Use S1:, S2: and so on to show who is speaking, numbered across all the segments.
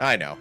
S1: I know.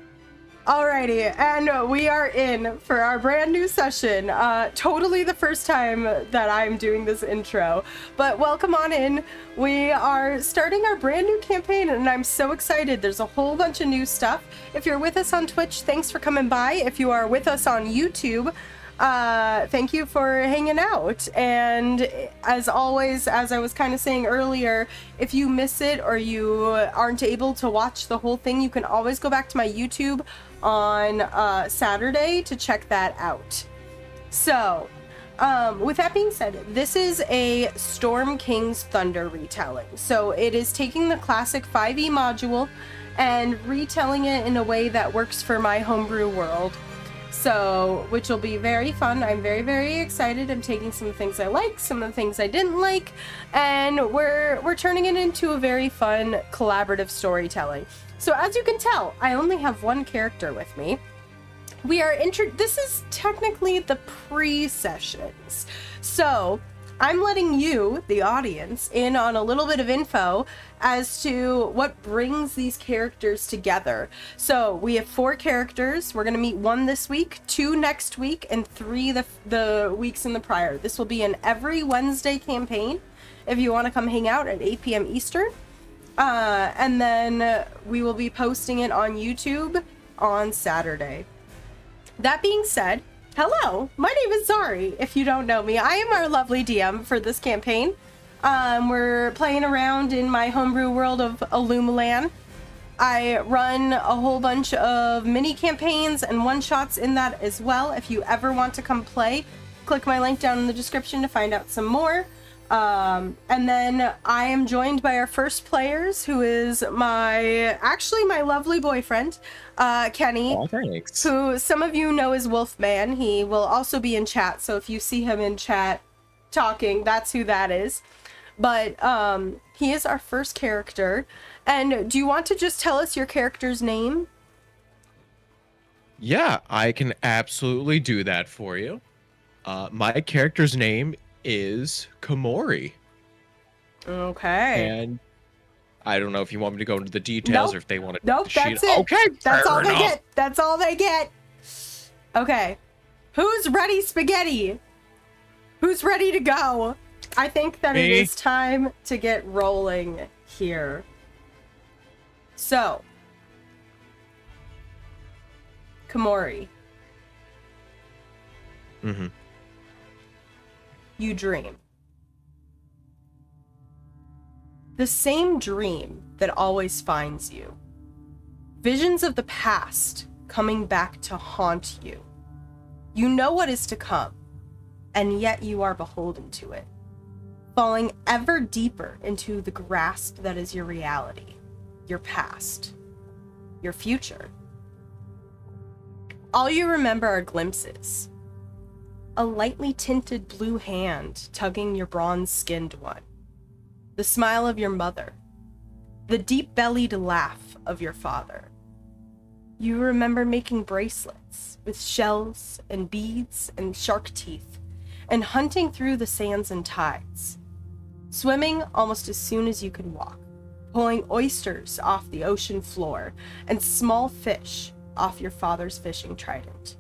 S2: Alrighty, and we are in for our brand new session. Totally the first time that I'm doing this intro, but welcome on in. We are starting our brand new campaign, and I'm so excited. There's a whole bunch of new stuff. If you're with us on Twitch, thanks for coming by. If you are with us on YouTube, thank you for hanging out. And as always, as I was kind of saying earlier, if you miss it or you aren't able to watch the whole thing, you can always go back to my YouTube on Saturday to check that out. So, with that being said, this is a Storm King's Thunder retelling. So it is taking the classic 5e module and retelling it in a way that works for my homebrew world. So, which will be very fun. I'm very, very excited. I'm taking some things I like, some of the things I didn't like, and we're turning it into a very fun collaborative storytelling. So as you can tell, I only have one character with me. This is technically the pre-sessions. So I'm letting you, the audience, in on a little bit of info as to what brings these characters together. So we have 4 characters. We're going to meet 1 this week, 2 next week, and 3 the weeks in the prior. This will be an every Wednesday campaign if you want to come hang out at 8 p.m. Eastern. And then we will be posting it on YouTube on Saturday. That being said, hello, my name is Zari. If you don't know me, I am our lovely DM for this campaign. We're playing around in my homebrew world of Ilumelan. I run a whole bunch of mini campaigns and one-shots in that as well. If you ever want to come play, click my link down in the description to find out some more. And then I am joined by our first players, who is my lovely boyfriend, Kenny, who some of you know as Wolfman. He will also be in chat, so if you see him in chat talking, that's who that is. But he is our first character. And do you want to just tell us your character's name?
S1: Yeah, I can absolutely do that for you. My character's name is Comori.
S2: Okay.
S1: And I don't know if you want me to go into the details or if they want to.
S2: Nope, that's it.
S1: Okay,
S2: that's all they get. That's all they get. Okay. Who's ready, spaghetti? Who's ready to go? I think that it is time to get rolling here. So, Comori.
S1: Mm-hmm.
S2: You dream. The same dream that always finds you. Visions of the past coming back to haunt you. You know what is to come, and yet you are beholden to it, falling ever deeper into the grasp that is your reality, your past, your future. All you remember are glimpses. A lightly tinted blue hand tugging your bronze-skinned one. The smile of your mother. The deep-bellied laugh of your father. You remember making bracelets with shells and beads and shark teeth and hunting through the sands and tides. Swimming almost as soon as you could walk, pulling oysters off the ocean floor and small fish off your father's fishing trident.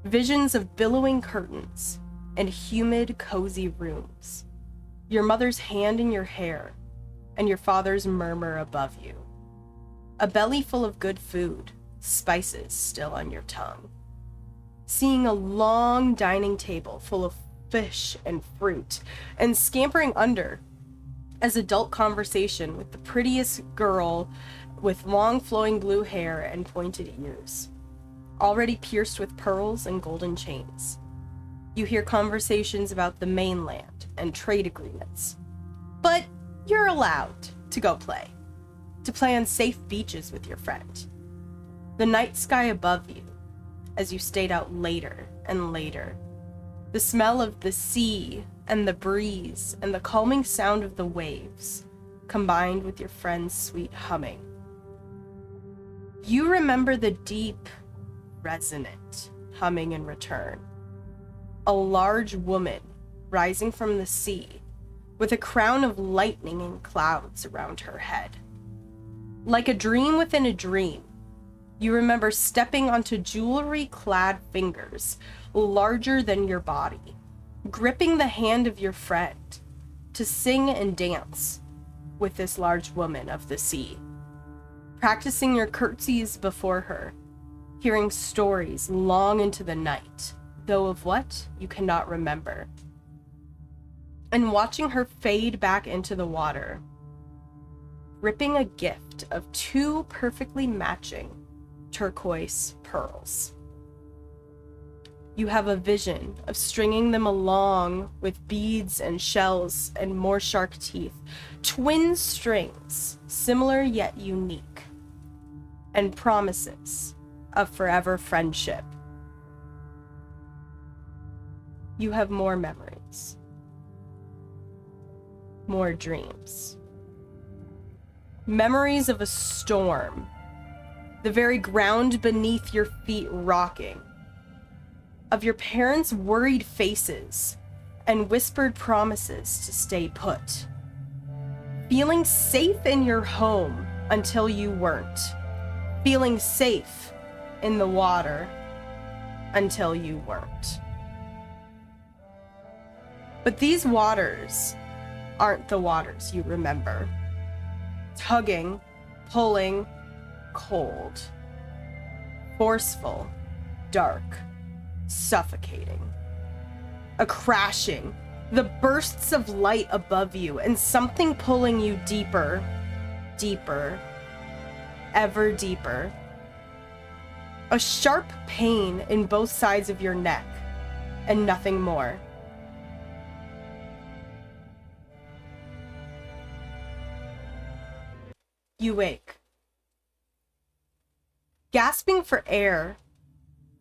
S2: Visions of billowing curtains and humid, cozy rooms. Your mother's hand in your hair and your father's murmur above you. A belly full of good food, spices still on your tongue. Seeing a long dining table full of fish and fruit and scampering under as adult conversation with the prettiest girl with long flowing blue hair and pointed ears, already pierced with pearls and golden chains. You hear conversations about the mainland and trade agreements. But you're allowed to go play. To play on safe beaches with your friend. The night sky above you, as you stayed out later and later. The smell of the sea and the breeze and the calming sound of the waves, combined with your friend's sweet humming. You remember the deep, resonant humming in return. A large woman rising from the sea with a crown of lightning and clouds around her head. Like a dream within a dream, You remember stepping onto jewelry-clad fingers, larger than your body, gripping the hand of your friend to sing and dance with this large woman of the sea, practicing your curtsies before her, hearing stories long into the night, though of what you cannot remember, and watching her fade back into the water, ripping a gift of 2 perfectly matching turquoise pearls. You have a vision of stringing them along with beads and shells and more shark teeth, twin strings, similar yet unique, and promises of forever friendship. You have more memories, more dreams. Memories of a storm, the very ground beneath your feet rocking, of your parents' worried faces and whispered promises to stay put. Feeling safe in your home until you weren't. Feeling safe in the water until you weren't. But these waters aren't the waters you remember. Tugging, pulling, cold, forceful, dark, suffocating. A crashing, the bursts of light above you, and something pulling you deeper, deeper, ever deeper. A sharp pain in both sides of your neck, and nothing more. You wake, gasping for air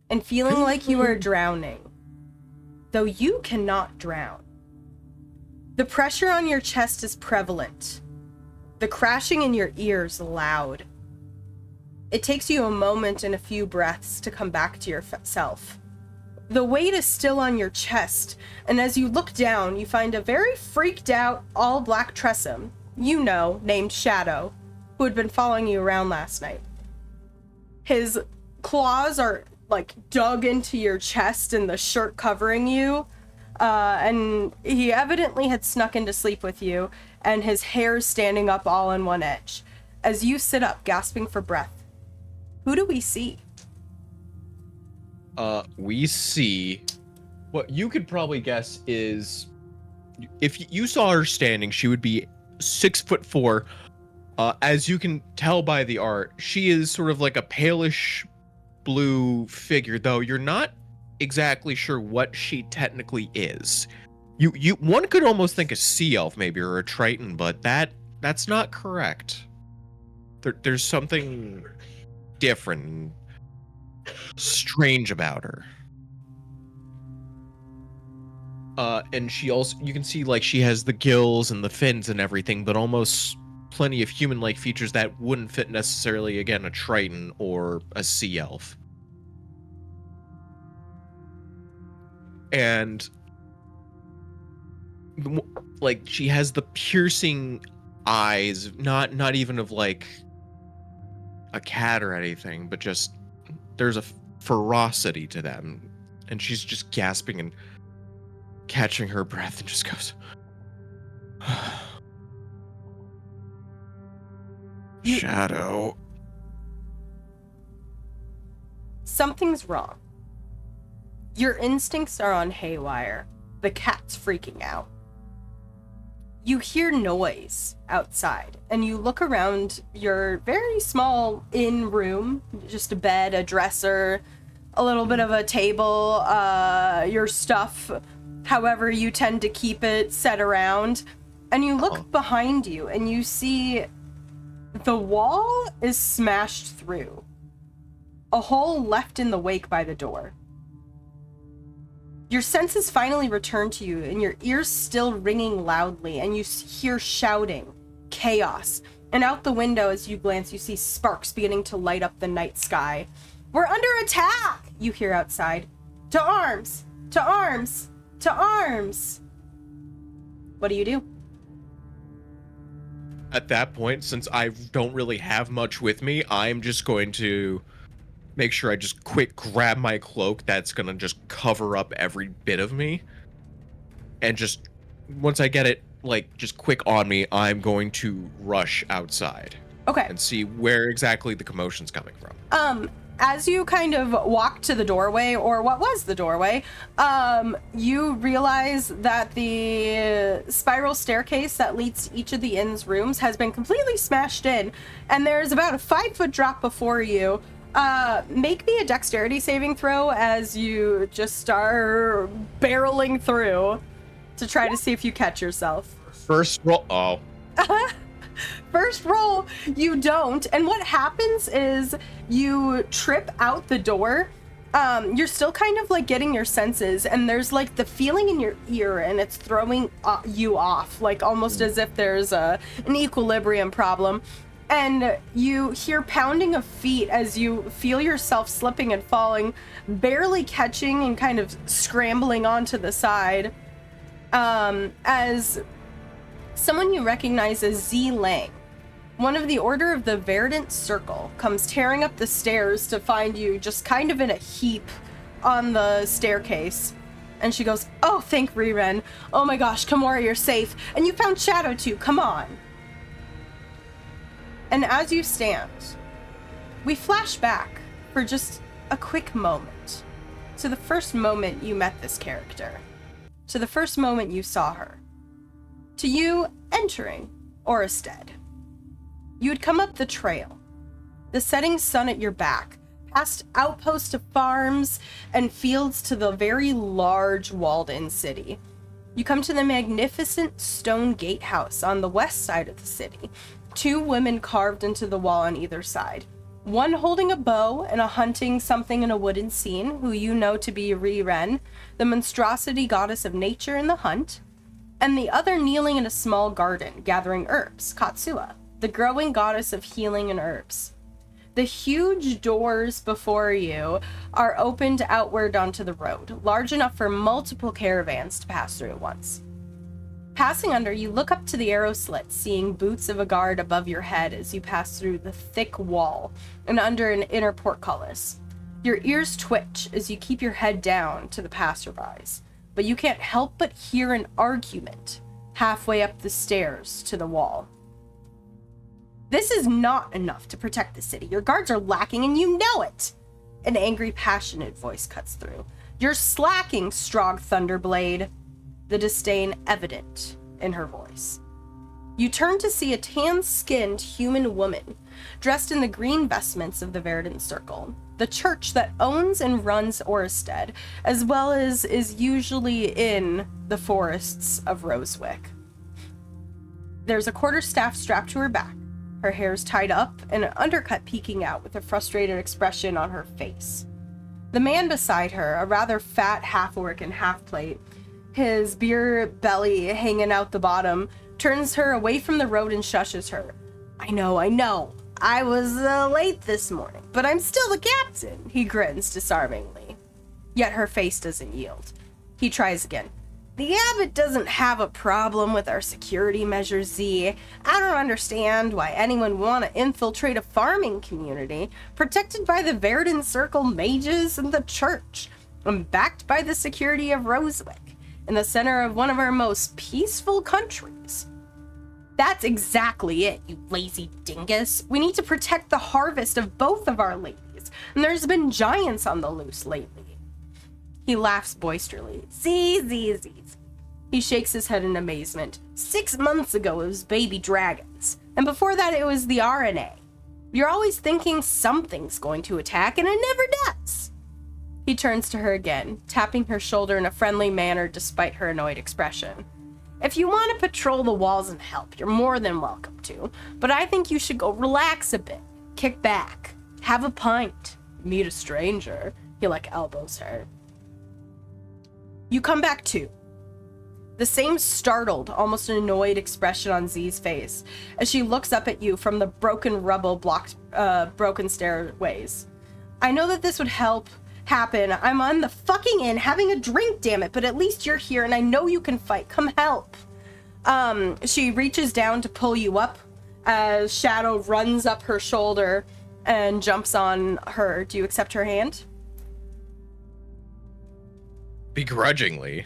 S2: and feeling like you are drowning, though you cannot drown. The pressure on your chest is prevalent, the crashing in your ears loud. It takes you a moment and a few breaths to come back to yourself. The weight is still on your chest, and as you look down, you find a very freaked out, all-black Tressum, you know, named Shadow, who had been following you around last night. His claws are like dug into your chest and the shirt covering you, and he evidently had snuck into sleep with you, and his hair standing up all on one edge. As you sit up, gasping for breath, who do we see?
S1: We see what you could probably guess is, if you saw her standing, she would be 6'4". As you can tell by the art, she is sort of like a palish blue figure, though you're not exactly sure what she technically is. One could almost think a sea elf maybe, or a triton, but that's not correct. There's something different, strange about her. And she also, you can see like she has the gills and the fins and everything, but almost plenty of human-like features that wouldn't fit necessarily, again, a triton or a sea elf. And like she has the piercing eyes, not even of like a cat or anything, but just there's a ferocity to them, and she's just gasping and catching her breath and just goes, Shadow.
S2: Something's wrong. Your instincts are on haywire. The cat's freaking out. You hear noise outside, and you look around your very small inn room, just a bed, a dresser, a little bit of a table, your stuff, however you tend to keep it set around, and you look behind you, and you see the wall is smashed through. A hole left in the wake by the door. Your senses finally return to you, and your ears still ringing loudly, and you hear shouting, chaos, and out the window as you glance, you see sparks beginning to light up the night sky. We're under attack, you hear outside. To arms! To arms! To arms! What do you do?
S1: At that point, since I don't really have much with me, I'm just going to make sure I just quick grab my cloak that's gonna just cover up every bit of me. And just, once I get it, like, just quick on me, I'm going to rush outside.
S2: Okay.
S1: And see where exactly the commotion's coming from.
S2: As you kind of walk to the doorway, or what was the doorway, you realize that the spiral staircase that leads to each of the inn's rooms has been completely smashed in, and there's about a 5-foot drop before you. Make me a dexterity saving throw as you just start barreling through to try to see if you catch yourself.
S1: First roll. Oh.
S2: First roll, you don't. And what happens is you trip out the door. You're still kind of like getting your senses, and there's like the feeling in your ear, and it's throwing you off, like almost as if there's an equilibrium problem. And you hear pounding of feet as you feel yourself slipping and falling, barely catching and kind of scrambling onto the side. As someone you recognize as Z Lang, one of the Order of the Verdant Circle, comes tearing up the stairs to find you just kind of in a heap on the staircase. And she goes, "Oh, thank Riren. Oh my gosh, Comori, you're safe. And you found Shadow too, come on." And as you stand, we flash back for just a quick moment to the first moment you met this character, to the first moment you saw her, to you entering Orstead. You had come up the trail, the setting sun at your back, past outposts of farms and fields to the very large walled-in city. You come to the magnificent stone gatehouse on the west side of the city, 2 women carved into the wall on either side, one holding a bow and hunting something in a wooden scene, who you know to be Riren, the monstrosity goddess of nature in the hunt, and the other kneeling in a small garden, gathering herbs, Katsua, the growing goddess of healing and herbs. The huge doors before you are opened outward onto the road, large enough for multiple caravans to pass through at once. Passing under, you look up to the arrow slits, seeing boots of a guard above your head as you pass through the thick wall and under an inner portcullis. Your ears twitch as you keep your head down to the passerbys, but you can't help but hear an argument halfway up the stairs to the wall. "This is not enough to protect the city. Your guards are lacking and you know it." An angry, passionate voice cuts through. "You're slacking, Strog Thunderblade." The disdain evident in her voice. You turn to see a tan-skinned human woman dressed in the green vestments of the Verdant Circle, the church that owns and runs Orstead, as well as is usually in the forests of Rosewick. There's a quarterstaff strapped to her back, her hair's tied up, and an undercut peeking out with a frustrated expression on her face. The man beside her, a rather fat half-orc and half-plate, his beer belly hanging out the bottom, turns her away from the road and shushes her. I know. I was late this morning, but I'm still the captain," he grins disarmingly. Yet her face doesn't yield. He tries again. "The abbot doesn't have a problem with our security measures, Z. I don't understand why anyone would want to infiltrate a farming community protected by the Verdant Circle mages and the church, and backed by the security of Rosewick, in the center of one of our most peaceful countries." "That's exactly it, you lazy dingus. We need to protect the harvest of both of our ladies, and there's been giants on the loose lately." He laughs boisterously. Z. He shakes his head in amazement. 6 months ago it was baby dragons, and before that it was the RNA. You're always thinking something's going to attack, and it never does. He turns to her again, tapping her shoulder in a friendly manner despite her annoyed expression. "If you want to patrol the walls and help, you're more than welcome to, but I think you should go relax a bit, kick back, have a pint, meet a stranger." He elbows her. You come back too. The same startled, almost annoyed expression on Z's face as she looks up at you from the broken rubble blocked broken stairways. "I know that this would happen. I'm on the fucking inn having a drink, damn it, but at least you're here and I know you can fight. Come help." She reaches down to pull you up as Shadow runs up her shoulder and jumps on her. Do you accept her hand?
S1: Begrudgingly.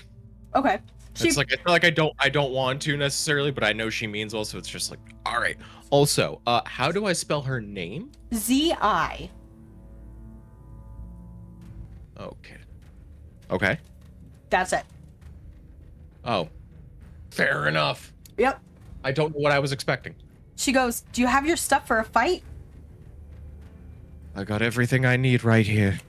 S2: Okay.
S1: It's like I feel like I don't want to necessarily, but I know she means well, so it's just like, all right. Also, how do I spell her name?
S2: Z-I.
S1: Okay. Okay.
S2: That's it.
S1: Oh. Fair enough.
S2: Yep.
S1: I don't know what I was expecting.
S2: She goes, do you have your stuff for a fight?
S1: I got everything I need right here.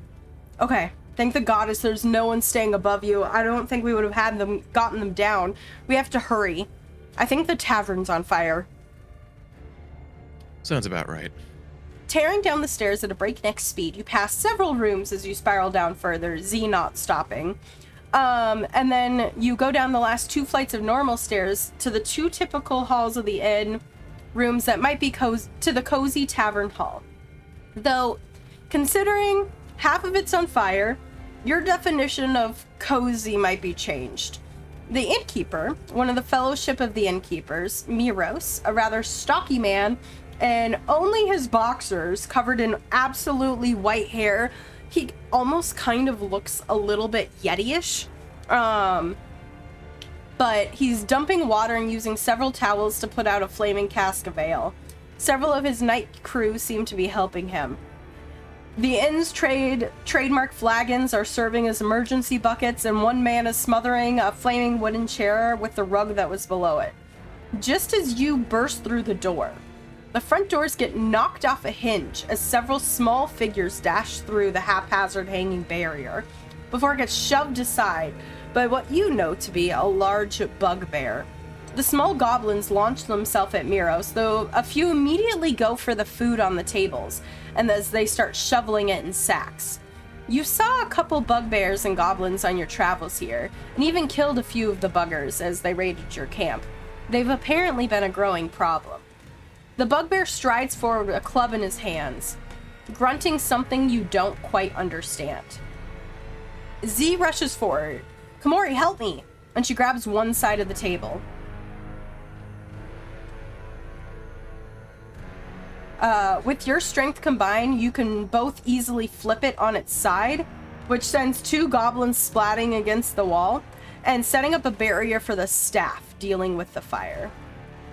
S2: Okay. Thank the goddess there's no one staying above you. I don't think we would have gotten them down. We have to hurry. I think the tavern's on fire.
S1: Sounds about right.
S2: Tearing down the stairs at a breakneck speed, you pass several rooms as you spiral down further, Z not stopping. And then you go down the last 2 flights of normal stairs to the 2 typical halls of the inn, rooms that might be to the cozy tavern hall. Though, considering half of it's on fire, your definition of cozy might be changed. The innkeeper, one of the Fellowship of the Innkeepers, Mythos, a rather stocky man, and only his boxers covered in absolutely white hair. He almost kind of looks a little bit Yeti-ish. But he's dumping water and using several towels to put out a flaming cask of ale. Several of his night crew seem to be helping him. The inn's trademark flagons are serving as emergency buckets, and one man is smothering a flaming wooden chair with the rug that was below it. Just as you burst through the door, the front doors get knocked off a hinge as several small figures dash through the haphazard hanging barrier before it gets shoved aside by what you know to be a large bugbear. The small goblins launch themselves at Mythos, though a few immediately go for the food on the tables, and as they start shoveling it in sacks. You saw a couple bugbears and goblins on your travels here, and even killed a few of the buggers as they raided your camp. They've apparently been a growing problem. The bugbear strides forward with a club in his hands, grunting something you don't quite understand. Z rushes forward. Comori, help me! And she grabs one side of the table. With your strength combined, you can both easily flip it on its side, which sends 2 goblins splatting against the wall, and setting up a barrier for the staff dealing with the fire.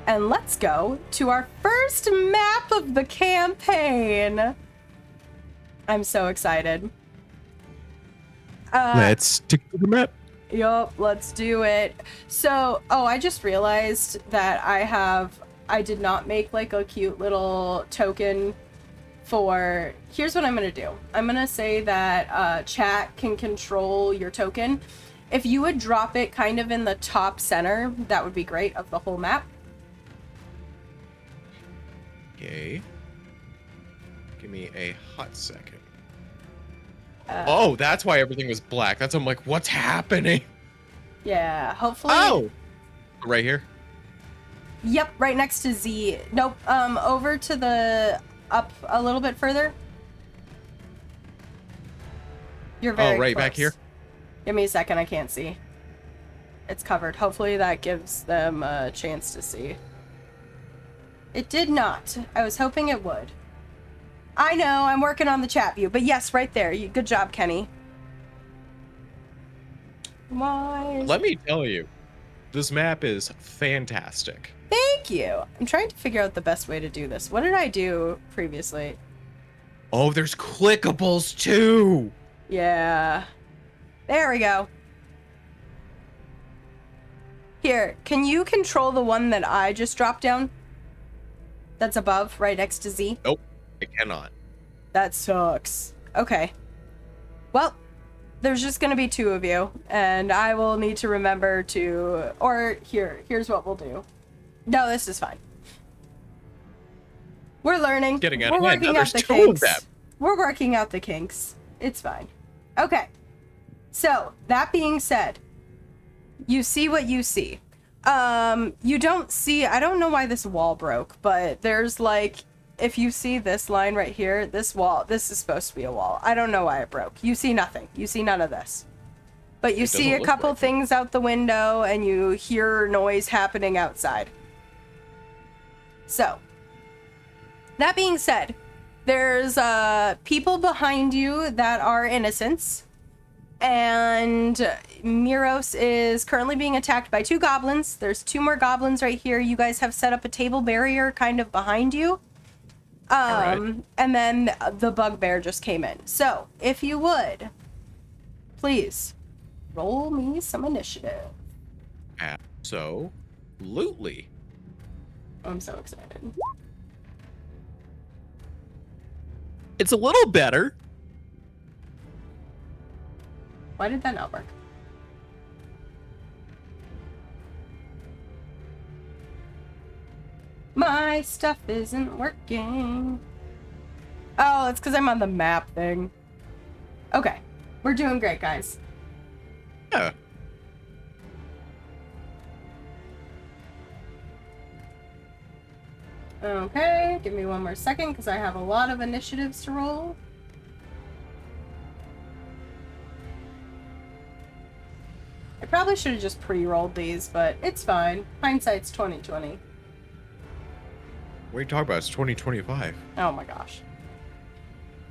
S2: And let's go to our first map of the campaign. I'm so excited.
S1: Let's stick to the map.
S2: Yup, let's do it. So, I just realized that I did not make like a cute little token for, here's what I'm going to do. I'm going to say that chat can control your token. If you would drop it kind of in the top center, that would be great, of the whole map.
S1: Okay. Give me a hot second. Oh, that's why everything was black. I'm like, what's happening?
S2: Yeah, hopefully.
S1: Oh! Right here?
S2: Yep, right next to Z. Nope, over to the, up a little bit further. You're very
S1: right
S2: close.
S1: back here?
S2: Give me a second, I can't see. It's covered. Hopefully that gives them a chance to see. It did not. I was hoping it would. I know, I'm working on the chat view, but yes, right there. Good job, Kenny. Why?
S1: Let me tell you, this map is fantastic.
S2: Thank you. I'm trying to figure out the best way to do this. What did I do previously?
S1: Oh, there's clickables too.
S2: Yeah. There we go. Here, can you control the one that I just dropped down? That's above, right next to Z?
S1: Nope, I cannot.
S2: That sucks. Okay. Well, there's just gonna be 2 of you, and I will need to remember to, or here's what we'll do. No, this is fine. We're learning. We're working out the kinks. We're working out the kinks. It's fine. Okay. So, that being said, you see what you see. You don't see, I don't know why this wall broke, but there's like, if you see this line right here, this wall, this is supposed to be a wall. I don't know why it broke. You see nothing. You see none of this. But you see a couple things out the window, and you hear noise happening outside. So, that being said, There's people behind you that are innocents. And Miros is currently being attacked by 2 goblins. There's 2 more goblins right here. You guys have set up a table barrier kind of behind you. And then the bugbear just came in. So, if you would, please roll me some initiative.
S1: Absolutely.
S2: I'm so excited.
S1: It's a little better.
S2: Why did that not work? My stuff isn't working. Oh, it's because I'm on the map thing. Okay. We're doing great, guys.
S1: Yeah.
S2: Okay, give me one more second because I have a lot of initiatives to roll. I probably should have just pre-rolled these, but it's fine. Hindsight's 20/20.
S1: What are you talking about? It's 2025.
S2: Oh my gosh.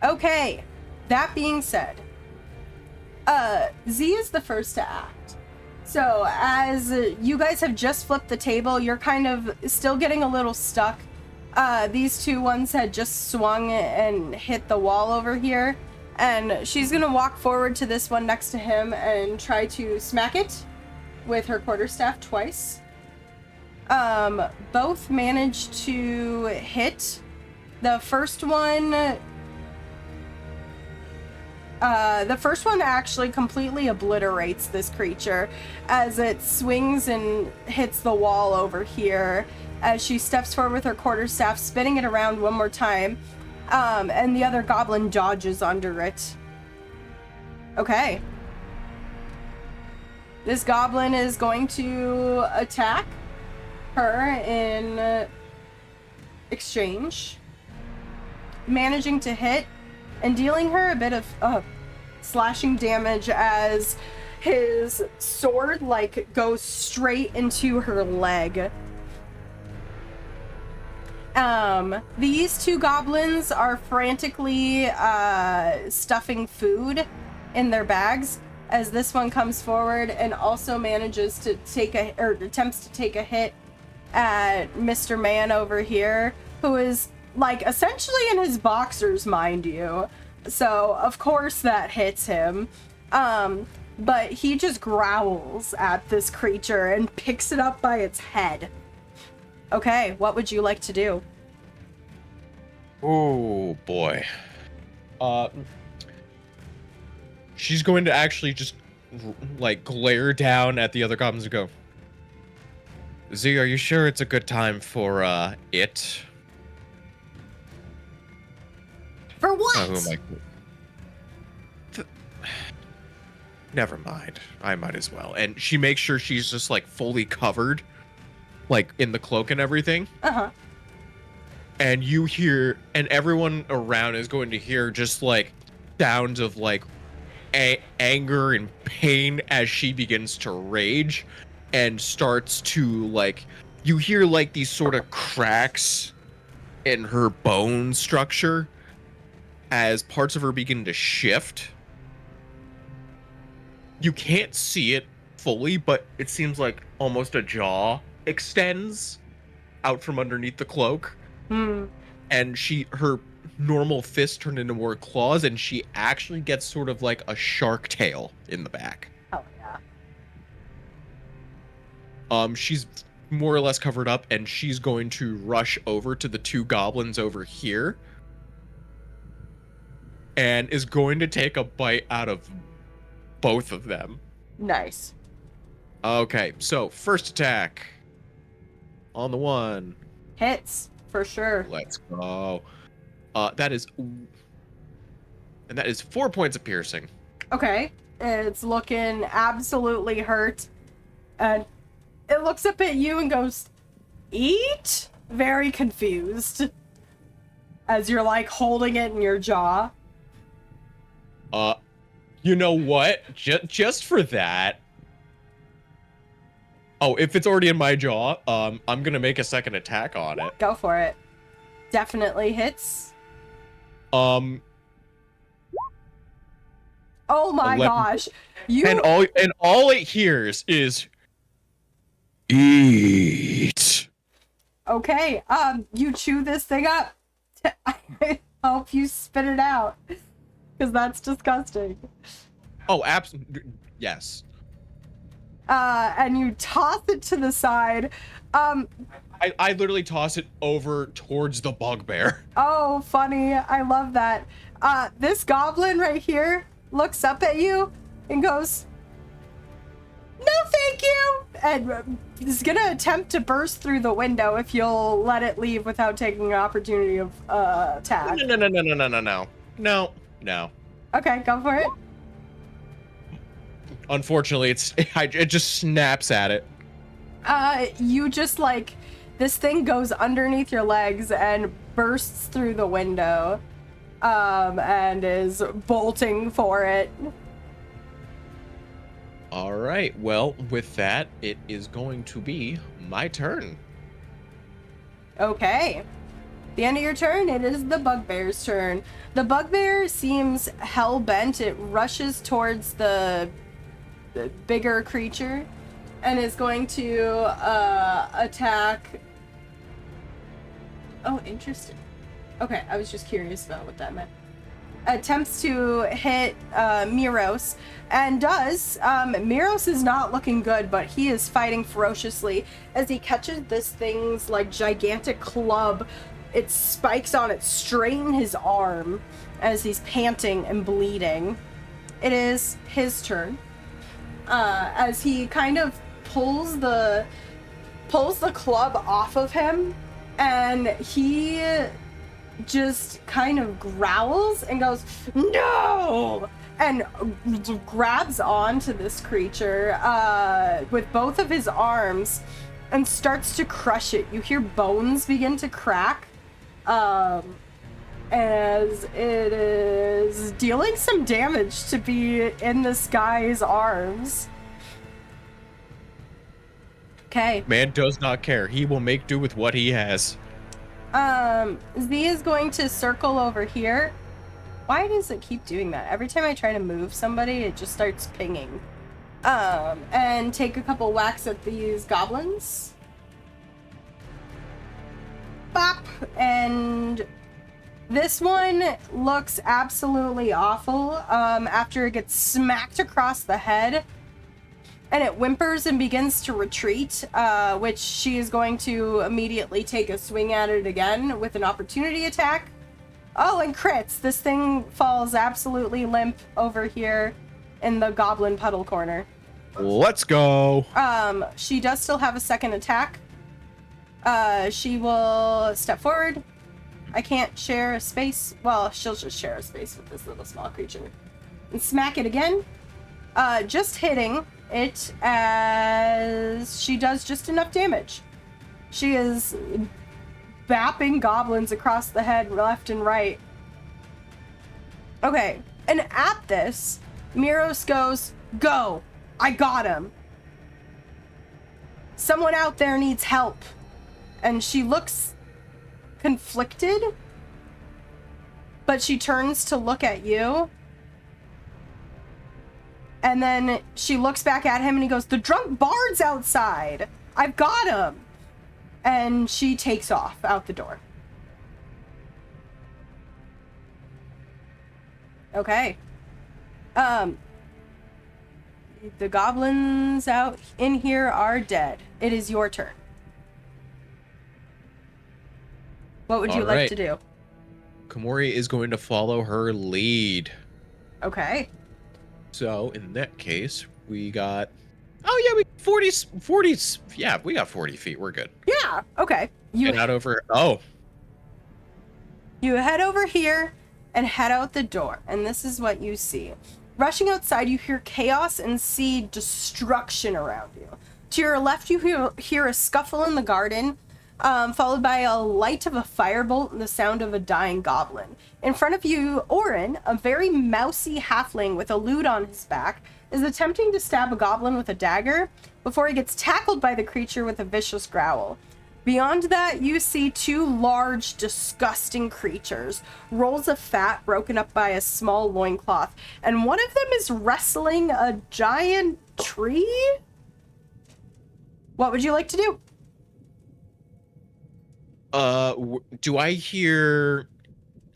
S2: Okay, that being said, Z is the first to act. So as you guys have just flipped the table, you're kind of still getting a little stuck. These 2 ones had just swung and hit the wall over here. And she's gonna walk forward to this one next to him and try to smack it with her quarterstaff twice. Both managed to hit. The first one actually completely obliterates this creature as it swings and hits the wall over here as she steps forward with her quarterstaff, spinning it around one more time. And the other goblin dodges under it. Okay. This goblin is going to attack her in exchange, managing to hit and dealing her a bit of slashing damage as his sword goes straight into her leg. These 2 goblins are frantically stuffing food in their bags as this one comes forward and also manages to attempts to take a hit at Mr. Man over here, who is essentially in his boxers, mind you. So of course that hits him. But he just growls at this creature and picks it up by its head. Okay, what would you like to do?
S1: Oh boy. She's going to actually just glare down at the other goblins and go, Z, are you sure it's a good time for it?
S2: For what?
S1: Who am I? Never mind. I might as well. And she makes sure she's just fully covered, in the cloak and everything.
S2: Uh-huh.
S1: And you hear, and everyone around is going to hear just sounds of anger and pain as she begins to rage and starts to you hear these sort of cracks in her bone structure as parts of her begin to shift. You can't see it fully, but it seems like almost a jaw extends out from underneath the cloak. And her normal fist turned into more claws, and she actually gets sort of like a shark tail in the back.
S2: Oh yeah.
S1: She's more or less covered up, and she's going to rush over to the 2 goblins over here and is going to take a bite out of both of them.
S2: Nice.
S1: Okay, so first attack on the 1.
S2: Hits for sure.
S1: Let's go. That is 4 points of piercing.
S2: Okay, it's looking absolutely hurt, and it looks up at you and goes, "Eat?" Very confused as you're holding it in your jaw.
S1: You know what? Just for that. Oh, if it's already in my jaw, I'm gonna make a second attack on it.
S2: Go for it. Definitely hits. Oh my
S1: 11.
S2: gosh.
S1: And all it hears is eat.
S2: Okay, you chew this thing up. I hope you spit it out, because that's disgusting.
S1: Oh, absolutely. Yes.
S2: And you toss it to the side.
S1: I literally toss it over towards the bugbear.
S2: Oh, funny. I love that. This goblin right here looks up at you and goes, "No, thank you," and is gonna attempt to burst through the window if you'll let it leave without taking an opportunity of attack.
S1: No.
S2: Okay, go for it.
S1: Unfortunately, it just snaps at it.
S2: You just like, this thing goes underneath your legs and bursts through the window, and is bolting for it.
S1: All right. Well, with that, it is going to be my turn.
S2: Okay. The end of your turn, it is the bugbear's turn. The bugbear seems hell-bent. It rushes towards the bigger creature and is going to attack. Oh, interesting. Okay, I was just curious about what that meant. Attempts to hit Miros, and does. Miros is not looking good, but he is fighting ferociously as he catches this thing's like gigantic club. It spikes on it, straining his arm as he's panting and bleeding. It is his turn. As he kind of pulls the club off of him, and he just kind of growls and goes, "No!" and grabs onto this creature with both of his arms and starts to crush it. You hear bones begin to crack as it is dealing some damage to be in this guy's arms. Okay.
S1: Man does not care. He will make do with what he has.
S2: Z is going to circle over here. Why does it keep doing that? Every time I try to move somebody, it just starts pinging. And take a couple whacks at these goblins. Bop! And this one looks absolutely awful. After it gets smacked across the head, and it whimpers and begins to retreat, which she is going to immediately take a swing at it again with an opportunity attack. Oh, and crits. This thing falls absolutely limp over here in the goblin puddle corner.
S1: Let's go.
S2: She does still have a second attack. She will step forward. I can't share a space. Well, she'll just share a space with this little small creature. And smack it again. Just hitting it as she does just enough damage. She is bapping goblins across the head left and right. Okay, and at this, Miros goes, "Go! I got him! Someone out there needs help." And she looks conflicted, but she turns to look at you. And then she looks back at him and he goes, "The drunk bard's outside! I've got him!" And she takes off out the door. Okay. The goblins out in here are dead. It is your turn. What would you like to do?
S1: Comori is going to follow her lead.
S2: Okay.
S1: So in that case, we got, oh yeah, we 40s. Yeah, we got 40 feet. We're good.
S2: Yeah. Okay. You
S1: Get out over. Oh.
S2: You head over here and head out the door, and this is what you see. Rushing outside, you hear chaos and see destruction around you. To your left, you hear a scuffle in the garden, followed by a light of a firebolt and the sound of a dying goblin. In front of you, Orin, a very mousy halfling with a lute on his back, is attempting to stab a goblin with a dagger before he gets tackled by the creature with a vicious growl. Beyond that, you see two large, disgusting creatures, rolls of fat broken up by a small loincloth, and one of them is wrestling a giant tree? What would you like to do?
S1: Do I hear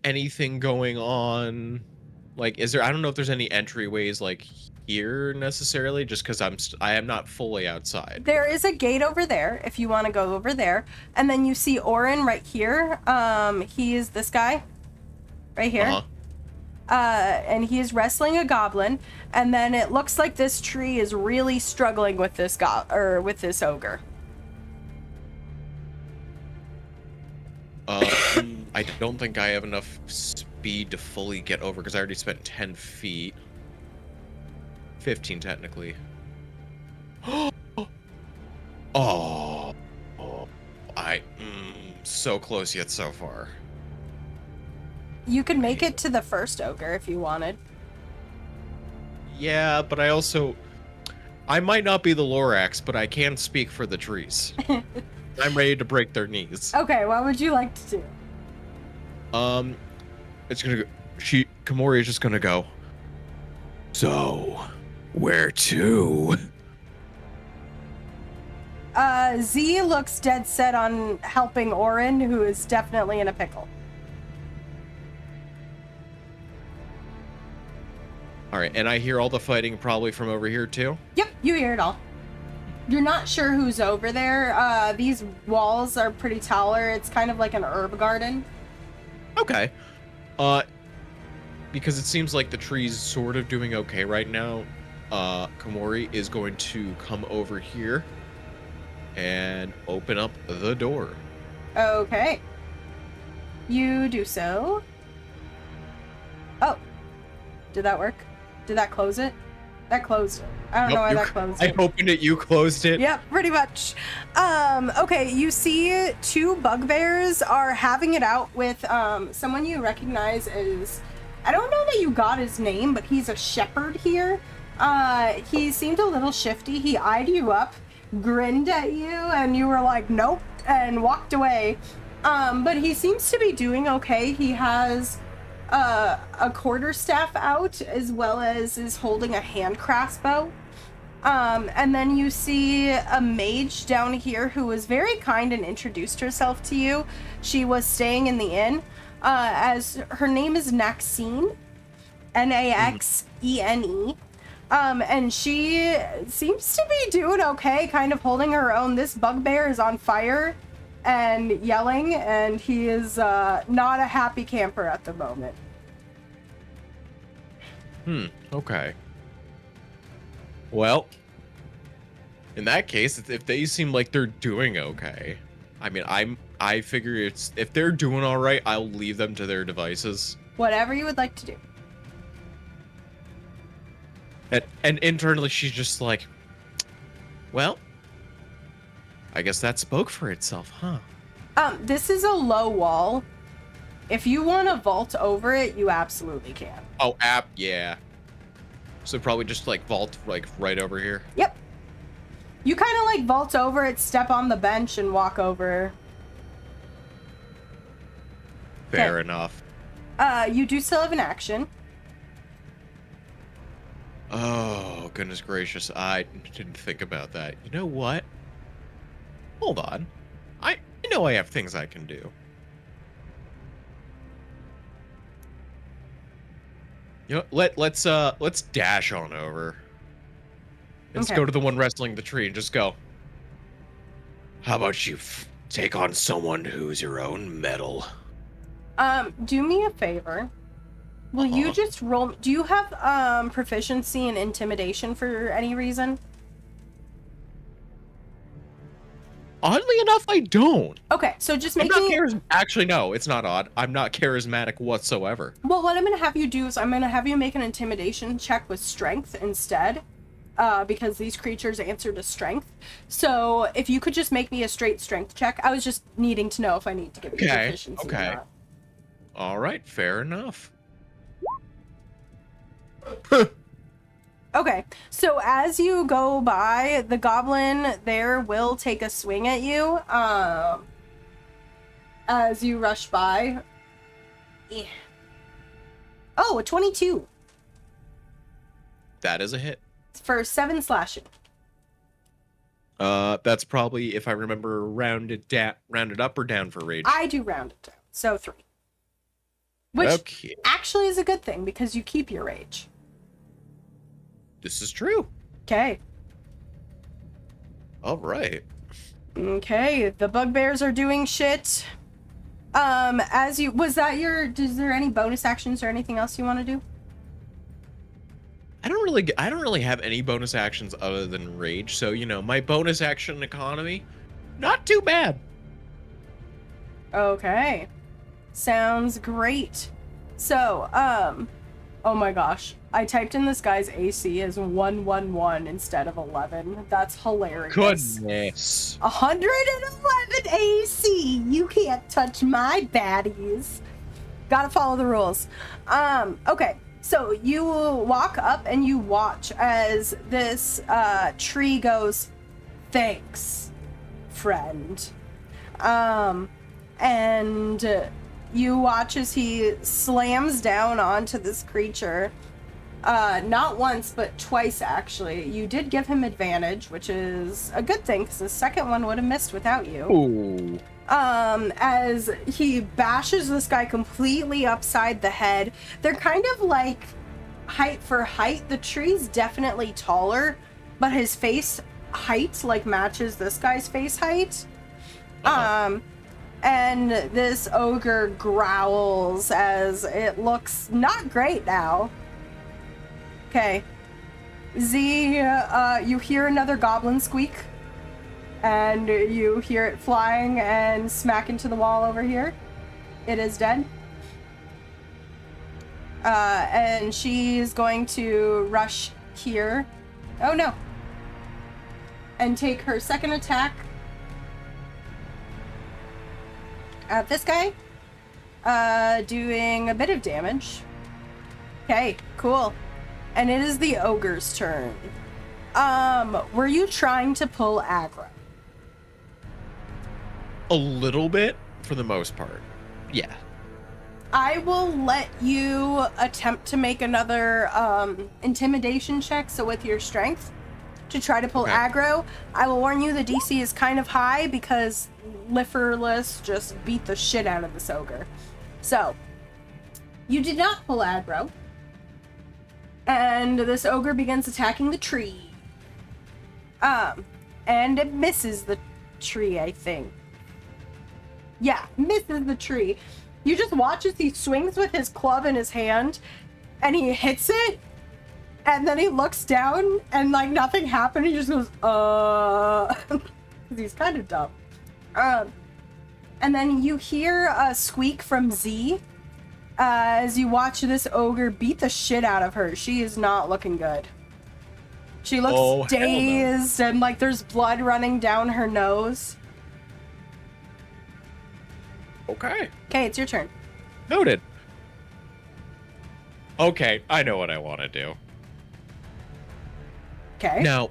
S1: anything going on? Like, is there? I don't know if there's any entryways like here necessarily, just because I am not fully outside.
S2: There is a gate over there if you want to go over there, and then you see Orin right here. He is this guy right here. And he is wrestling a goblin, and then it looks like this tree is really struggling with this with this ogre.
S1: I don't think I have enough speed to fully get over because I already spent 10 feet. 15 technically. Oh, so close yet so far.
S2: You could make it to the first ogre if you wanted.
S1: Yeah, but I might not be the Lorax, but I can speak for the trees. I'm ready to break their knees.
S2: Okay, what would you like to do?
S1: It's gonna go. Comori is just gonna go. So, where to?
S2: Z looks dead set on helping Orin, who is definitely in a pickle.
S1: All right, and I hear all the fighting probably from over here too.
S2: Yep, you hear it all. You're not sure who's over there. These walls are pretty taller. It's kind of like an herb garden.
S1: Okay. Because it seems like the tree's sort of doing okay right now, Comori is going to come over here and open up the door.
S2: Okay. You do so. Oh. Did that work? Did that close it? That closed it. I don't know why that closed it.
S1: I opened it, you closed it.
S2: Yep, pretty much. Okay, you see two bugbears are having it out with someone you recognize as, I don't know that you got his name, but he's a shepherd here. He seemed a little shifty. He eyed you up, grinned at you, and you were like, nope, and walked away. But he seems to be doing okay. He has a quarterstaff out, as well as is holding a hand crossbow. And then you see a mage down here who was very kind and introduced herself to you. She was staying in the inn, as her name is Naxene, Naxene. And she seems to be doing okay, kind of holding her own. This bugbear is on fire and yelling, and he is not a happy camper at the moment.
S1: Okay. Well, in that case, if they seem like they're doing okay, I mean, I figure if they're doing all right, I'll leave them to their devices.
S2: Whatever you would like to do.
S1: And internally, she's just like, well, I guess that spoke for itself, huh?
S2: This is a low wall. If you want to vault over it, you absolutely can.
S1: Oh, yeah. So probably just like vault like right over here.
S2: Yep. You kind of like vault over it, step on the bench, and walk over.
S1: Fair enough.
S2: You do still have an action.
S1: Oh, goodness gracious. I didn't think about that. You know what? Hold on. I know I have things I can do. You know, let's dash on over. Let's go to the one wrestling the tree and just go. How about you take on someone who's your own metal?
S2: Do me a favor. Will you just roll? Do you have proficiency in intimidation for any reason?
S1: Oddly enough, I don't.
S2: Okay, so just
S1: I'm
S2: make
S1: not
S2: me...
S1: Actually, no, it's not odd. I'm not charismatic whatsoever.
S2: Well, what I'm going to have you do is I'm going to have you make an intimidation check with strength instead, because these creatures answer to strength. So if you could just make me a straight strength check. I was just needing to know if I need to give you proficiency or not.
S1: All right, fair enough.
S2: Okay, so as you go by, the goblin there will take a swing at you. As you rush by. Yeah. Oh, a 22
S1: That is a hit.
S2: for 7 slashing.
S1: That's probably, if I remember, rounded up or down for rage.
S2: I do round it down, so 3. Which
S1: Okay.
S2: actually is a good thing because you keep your rage.
S1: This is true.
S2: Okay.
S1: All right.
S2: Okay, the bugbears are doing shit. Is there any bonus actions or anything else you want to do?
S1: I don't really have any bonus actions other than rage, so my bonus action economy, not too bad.
S2: Okay. Sounds great. So, oh my gosh. I typed in this guy's AC as 111 instead of 11. That's hilarious.
S1: Goodness.
S2: 111 AC. You can't touch my baddies. Gotta follow the rules. Okay. So you walk up and you watch as this tree goes, "Thanks, friend." And you watch as he slams down onto this creature. Not once, but twice, actually. You did give him advantage, which is a good thing, because the second one would have missed without you.
S1: Ooh.
S2: As he bashes this guy completely upside the head. They're kind of like height for height. The tree's definitely taller, but his face height, like, matches this guy's face height. And this ogre growls as it looks not great now. Okay. Z, you hear another goblin squeak. And you hear it flying and smack into the wall over here. It is dead. And she's going to rush here. Oh no. And take her second attack at this guy. Doing a bit of damage. Okay, cool. And it is the ogre's turn. Were you trying to pull aggro?
S1: A little bit, for the most part. Yeah.
S2: I will let you attempt to make another intimidation check, so with your strength, to try to pull aggro. I will warn you, the DC is kind of high because Liferless just beat the shit out of this ogre. So, you did not pull aggro. And this ogre begins attacking the tree. And it misses the tree, I think. Yeah, misses the tree. You just watch as he swings with his club in his hand, and he hits it, and then he looks down, and like nothing happened. He just goes, he's kind of dumb. And then you hear a squeak from Z, as you watch this ogre beat the shit out of her. She is not looking good. She looks dazed, and like there's blood running down her nose.
S1: Okay,
S2: it's your turn.
S1: Noted. Okay, I know what I want to do.
S2: Okay.
S1: Now,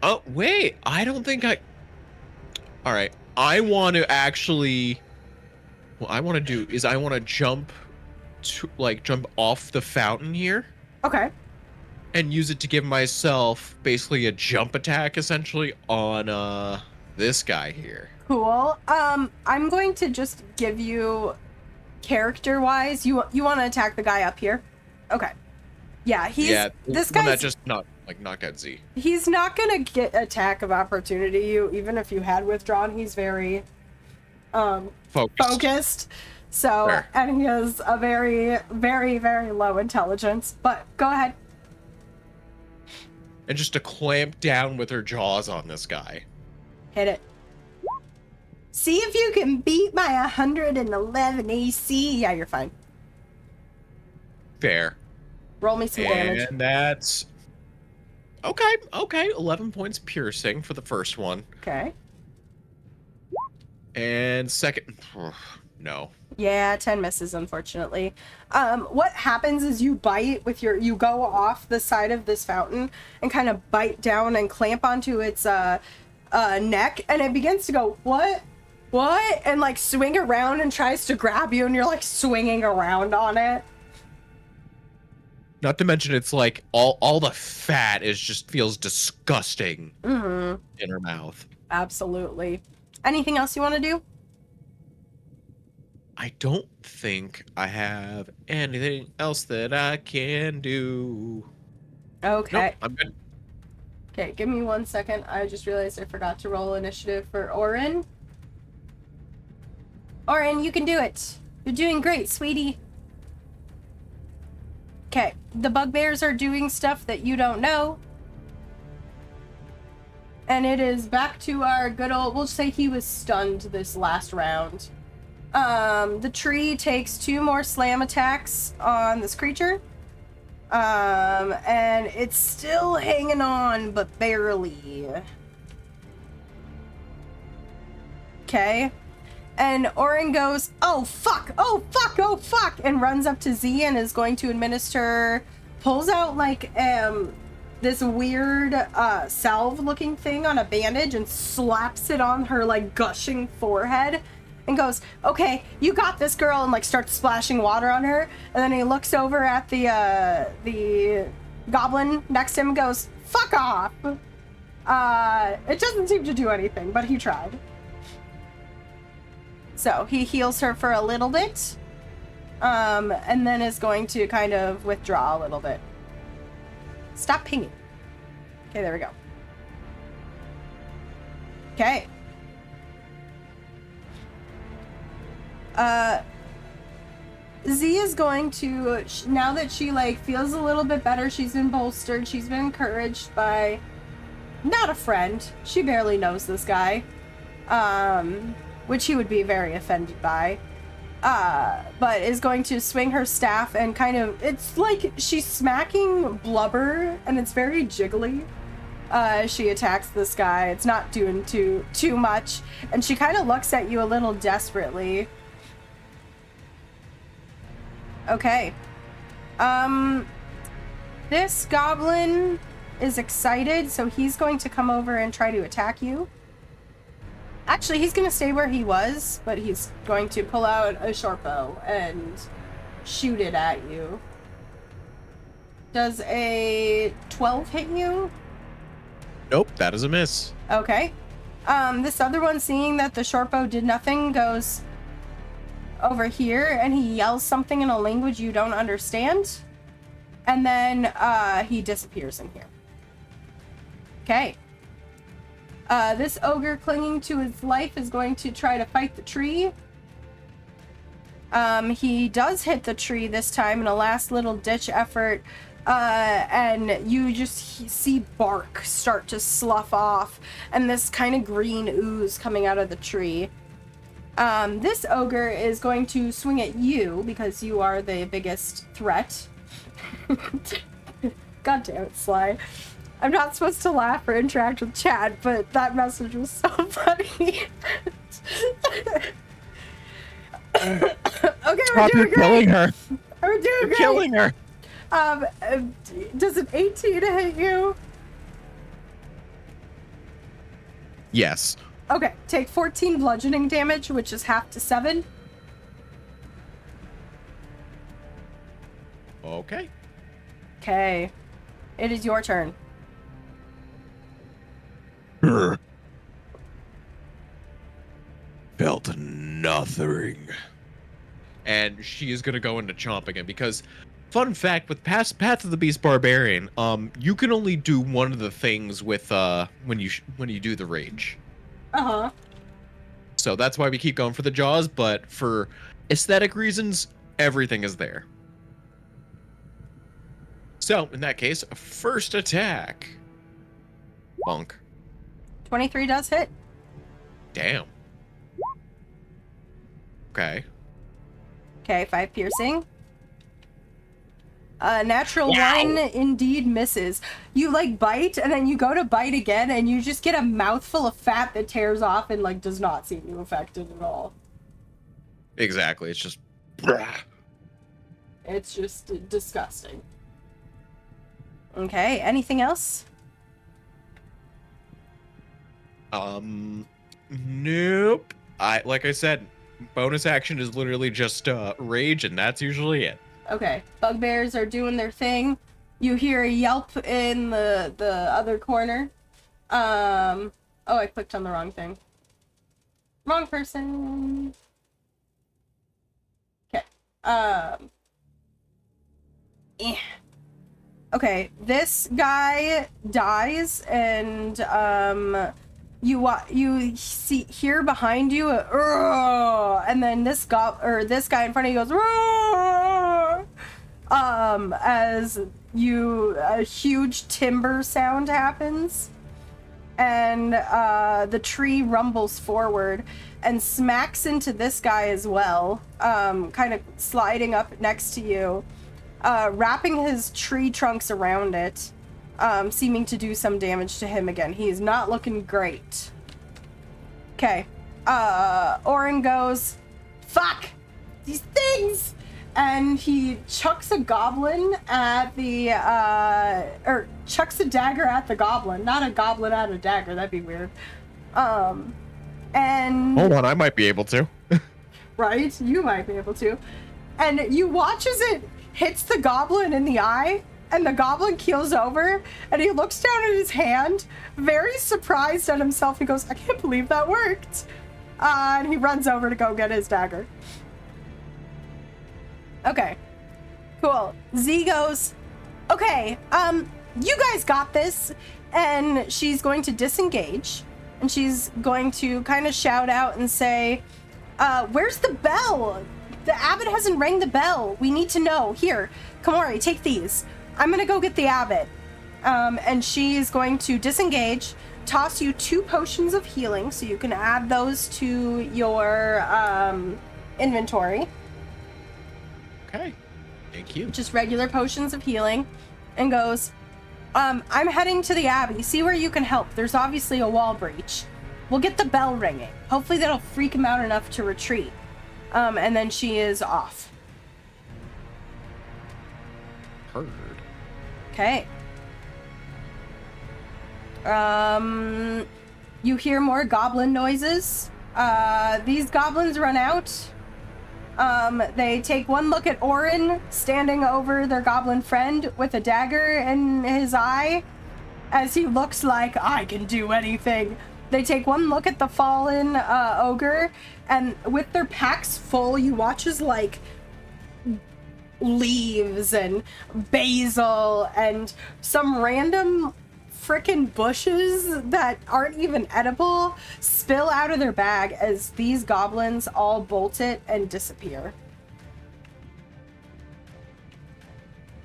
S1: oh, wait, I don't think I... All right, I want to actually... What I want to do is I want to jump off the fountain here.
S2: Okay.
S1: And use it to give myself basically a jump attack, essentially, on this guy here.
S2: Cool. I'm going to just give you character-wise. You want to attack the guy up here? Okay. Yeah, this guy's
S1: that just knock out Z.
S2: He's not gonna get attack of opportunity. Even if you had withdrawn, he's very focused. So,
S1: Fair.
S2: And he has a very, very, very low intelligence. But go ahead.
S1: And just to clamp down with her jaws on this guy.
S2: Hit it. See if you can beat my 111 AC. Yeah, you're fine.
S1: Fair.
S2: Roll me some damage.
S1: And that's... Okay. 11 points piercing for the first one.
S2: Okay.
S1: And second... No.
S2: Yeah, 10 misses, unfortunately. What happens is you bite with you go off the side of this fountain and kind of bite down and clamp onto its neck, and it begins to go, what? And like swing around and tries to grab you, and you're like swinging around on it.
S1: Not to mention, it's like all the fat feels disgusting in her mouth.
S2: Absolutely. Anything else you want to do?
S1: I don't think I have anything else that I can do.
S2: Okay.
S1: Nope, I'm good.
S2: Okay, give me 1 second. I just realized I forgot to roll initiative for Orin. Orin, you can do it. You're doing great, sweetie. Okay, the bugbears are doing stuff that you don't know. And it is back to our good old, we'll say he was stunned this last round. The tree takes 2 more slam attacks on this creature. And it's still hanging on, but barely. Okay. And Orin goes, oh fuck, and runs up to Z and is going to administer, pulls out like this weird salve looking thing on a bandage and slaps it on her like gushing forehead and goes, okay, you got this, girl, and like starts splashing water on her. And then he looks over at the goblin next to him and goes, fuck off. It doesn't seem to do anything, but he tried. So he heals her for a little bit, and then is going to kind of withdraw a little bit. Stop pinging. Okay, there we go. Okay. Z is going to, now that she like feels a little bit better, she's been bolstered, she's been encouraged by, not a friend, she barely knows this guy, which he would be very offended by, but is going to swing her staff and kind of, it's like she's smacking blubber and it's very jiggly. She attacks this guy. It's not doing too much, and she kind of looks at you a little desperately. Okay. This goblin is excited, so he's going to come over and try to attack you. Actually, he's going to stay where he was, but he's going to pull out a short bow and shoot it at you. Does a 12 hit you?
S1: Nope, that is a miss.
S2: Okay. This other one, seeing that the short bow did nothing, goes over here and he yells something in a language you don't understand. And then he disappears in here. Okay. This ogre clinging to his life is going to try to fight the tree. He does hit the tree this time in a last little ditch effort. And you just see bark start to slough off and this kind of green ooze coming out of the tree. This ogre is going to swing at you because you are the biggest threat. God damn it, Sly. I'm not supposed to laugh or interact with chat, but that message was so funny. Okay, we're doing great.
S1: Killing her.
S2: We're doing great.
S1: Killing her.
S2: Does an 18 hit you?
S1: Yes.
S2: Okay, take 14 bludgeoning damage, which is half to 7.
S1: Okay.
S2: Okay. It is your turn.
S1: Felt nothing. And she is gonna go into chomp again because, fun fact, with Path of the Beast Barbarian, you can only do one of the things with when you do the rage.
S2: Uh-huh.
S1: So that's why we keep going for the jaws, but for aesthetic reasons, everything is there. So, in that case, first attack. Bonk.
S2: 23 does hit.
S1: Damn. Okay.
S2: Okay, 5 piercing. Natural
S1: Wow.
S2: 1 indeed misses. You like bite and then you go to bite again and you just get a mouthful of fat that tears off and like does not seem to affect it at all.
S1: Exactly. It's just.
S2: It's just disgusting. Okay, anything else?
S1: Nope. Like I said, bonus action is literally just rage, and that's usually it.
S2: Okay, bugbears are doing their thing. You hear a yelp in the other corner. Oh, I clicked on the wrong thing. Wrong person. Okay. Okay, this guy dies, and you hear behind you, and then this guy in front of you goes, as a huge timber sound happens, and the tree rumbles forward and smacks into this guy as well, kind of sliding up next to you, wrapping his tree trunks around it, seeming to do some damage to him again. He's not looking great. Okay. Orin goes, fuck! These things! And he chucks a goblin at the, or chucks a dagger at the goblin. Not a goblin at a dagger, that'd be weird. And...
S1: Hold on, I might be able to.
S2: Right? You might be able to. And you watch as it hits the goblin in the eye, and the goblin keels over, and he looks down at his hand, very surprised at himself. He goes, I can't believe that worked. And he runs over to go get his dagger. Okay. Cool. Z goes, okay, you guys got this. And she's going to disengage, and she's going to kind of shout out and say, where's the bell? The abbot hasn't rang the bell. We need to know. Here, Comori, take these. I'm gonna go get the abbot. And she's going to disengage, toss you 2 potions of healing, so you can add those to your inventory.
S1: Okay. Thank you.
S2: Just regular potions of healing. And goes, I'm heading to the abbey. See where you can help. There's obviously a wall breach. We'll get the bell ringing. Hopefully that'll freak him out enough to retreat. And then she is off.
S1: Heard.
S2: Okay. You hear more goblin noises. These goblins run out. They take one look at Orin standing over their goblin friend with a dagger in his eye as he looks like, I can do anything. They take one look at the fallen ogre, and with their packs full, you watch as like leaves and basil and some random frickin' bushes that aren't even edible spill out of their bag as these goblins all bolt it and disappear.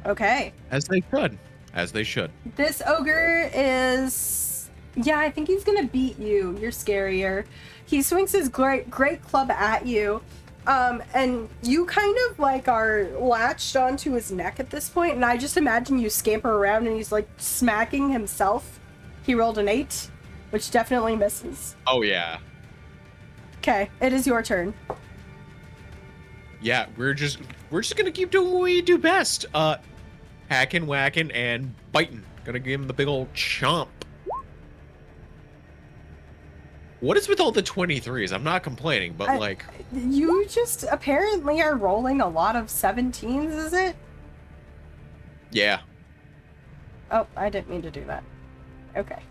S2: Okay.
S1: As they should. As they should.
S2: This ogre is... yeah, I think he's gonna beat you. You're scarier. He swings his great club at you. And you kind of like are latched onto his neck at this point, and I just imagine you scamper around and he's like smacking himself. He rolled an 8, which definitely misses.
S1: Oh yeah.
S2: Okay, it is your turn.
S1: Yeah, we're just gonna keep doing what we do best. Hacking, whacking, and biting. Gonna give him the big old chomp. What is with all the 23s? I'm not complaining, but like...
S2: You just apparently are rolling a lot of 17s, is it?
S1: Yeah.
S2: Oh, I didn't mean to do that. Okay.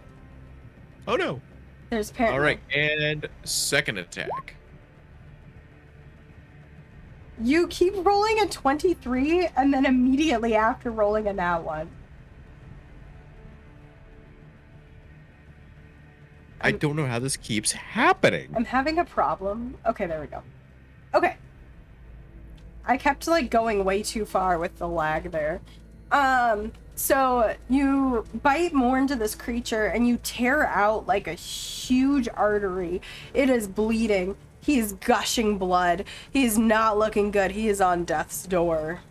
S1: Oh no.
S2: There's apparently...
S1: Alright, and second attack.
S2: You keep rolling a 23, and then immediately after rolling a nat 1.
S1: I don't know how this keeps happening.
S2: I'm having a problem. Okay, there we go. Okay. I kept like going way too far with the lag there. So you bite more into this creature and you tear out like a huge artery. It is bleeding. He is gushing blood. He's not looking good. He is on death's door.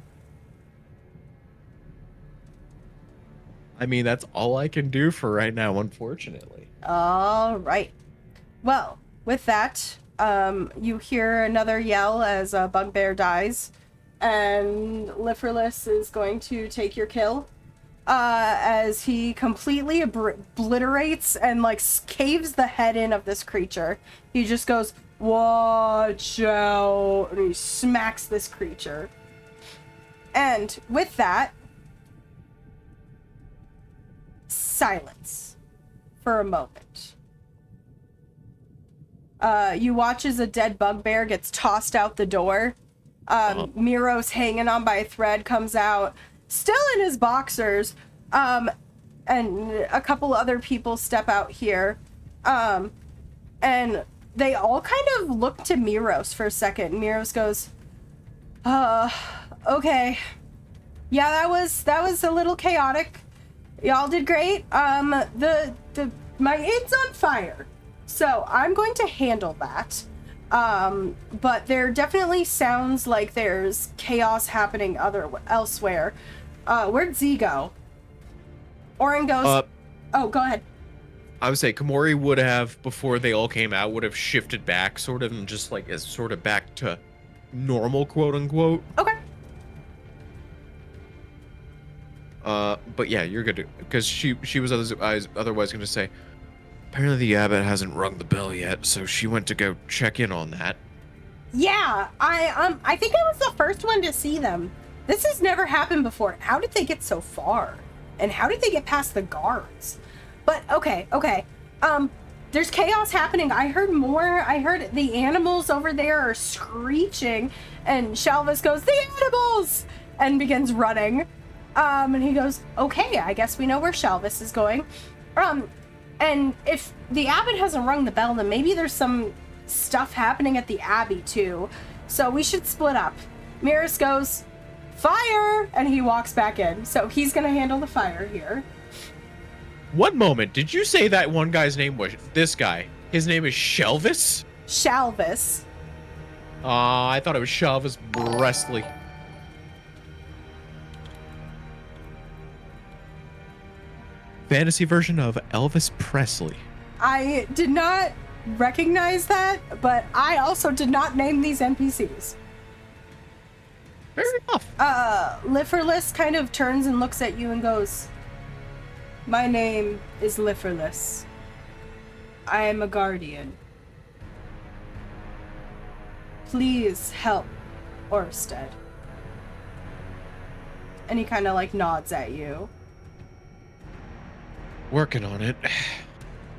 S1: I mean, that's all I can do for right now, unfortunately.
S2: All right. Well, with that, You hear another yell as a bugbear dies, and Liferless is going to take your kill. As he completely obliterates and like caves the head in of this creature. He just goes, "Watch out," and he smacks this creature. And with that, silence for a moment. You watch as a dead bugbear gets tossed out the door. Miro's hanging on by a thread comes out, still in his boxers, and a couple other people step out here, and they all kind of look to Miros for a second. Miros goes, okay, yeah, that was a little chaotic. Y'all did great. My inn's on fire, so I'm going to handle that. But there definitely sounds like there's chaos happening elsewhere. Where'd Z go? Oren goes, oh, go ahead.
S1: I would say Comori would have, before they all came out, would have shifted back sort of and just like as sort of back to normal, quote unquote.
S2: Okay.
S1: But yeah, you're good because she was otherwise going to say, apparently the abbot hasn't rung the bell yet, so she went to go check in on that.
S2: Yeah, I think I was the first one to see them. This has never happened before. How did they get so far? And how did they get past the guards? But okay. There's chaos happening. I heard more. I heard the animals over there are screeching, and Shalvis goes, "The animals!" and begins running. And he goes, "Okay, I guess we know where Shalvis is going." And if the abbot hasn't rung the bell, then maybe there's some stuff happening at the abbey too. So we should split up. Miros goes, "Fire!" and he walks back in. So he's gonna handle the fire here.
S1: One moment, did you say that one guy's name was this guy? His name is Shelvis?
S2: Shalvis.
S1: I thought it was Shelvis Bresley. Fantasy version of Elvis Presley.
S2: I did not recognize that, but I also did not name these NPCs.
S1: Fair enough.
S2: Liferless kind of turns and looks at you and goes, "My name is Liferless. I am a guardian. Please help Orstead." And he kind of like nods at you.
S1: Working on it.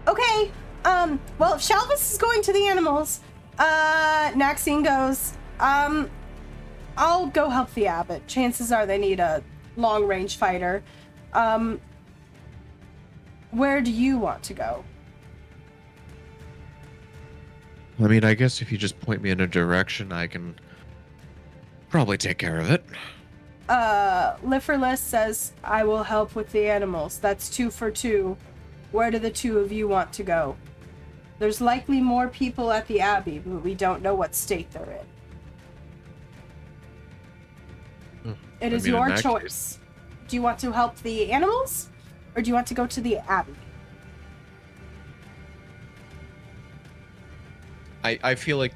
S2: Okay, well, if Shalvis is going to the animals, Naxine goes, I'll go help the abbot. Chances are they need a long-range fighter. Where do you want to go?
S1: I mean, I guess if you just point me in a direction, I can probably take care of it.
S2: Liferless says, "I will help with the animals. That's 2 for 2. Where do the 2 of you want to go? There's likely more people at the abbey, but we don't know what state they're in. It is your choice. Do you want to help the animals, or do you want to go to the abbey?"
S1: I feel like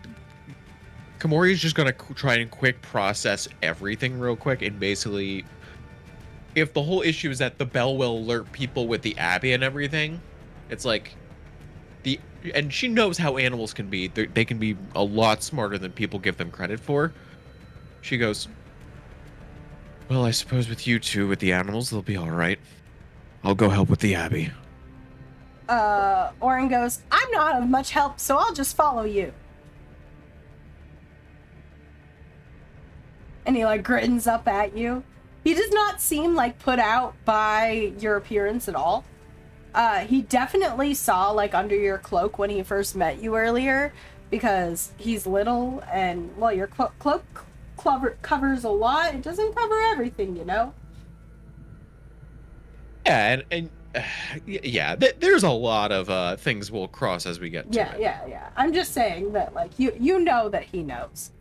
S1: Comori is just going to try and quick process everything real quick, and basically, if the whole issue is that the bell will alert people with the abbey and everything, it's like and she knows how animals can be. They can be a lot smarter than people give them credit for. She goes, "Well, I suppose with you two, with the animals, they'll be all right. I'll go help with the abbey."
S2: Oren goes, "I'm not of much help, so I'll just follow you." And he like grins up at you. He does not seem like put out by your appearance at all. He definitely saw like under your cloak when he first met you earlier, because he's little and, well, your cloak covers a lot. It doesn't cover everything, you know?
S1: Yeah, and there's a lot of things we'll cross as we get to it.
S2: Yeah. I'm just saying that, like, you know that he knows.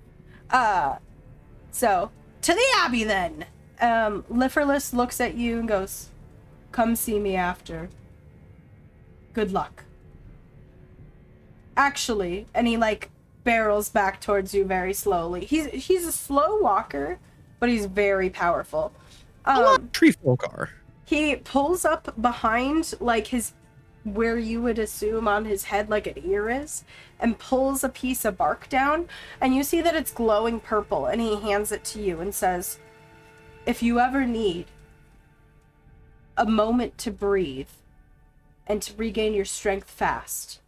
S2: So, to the abbey then. Liferless looks at you and goes, "Come see me after. Good luck." Actually, and he like barrels back towards you very slowly. He's a slow walker, but he's very powerful.
S1: A lot of tree folk are.
S2: He pulls up behind, like, where you would assume on his head, like, an ear is, and pulls a piece of bark down, and you see that it's glowing purple, and he hands it to you and says, if you ever need a moment to breathe and to regain your strength fast,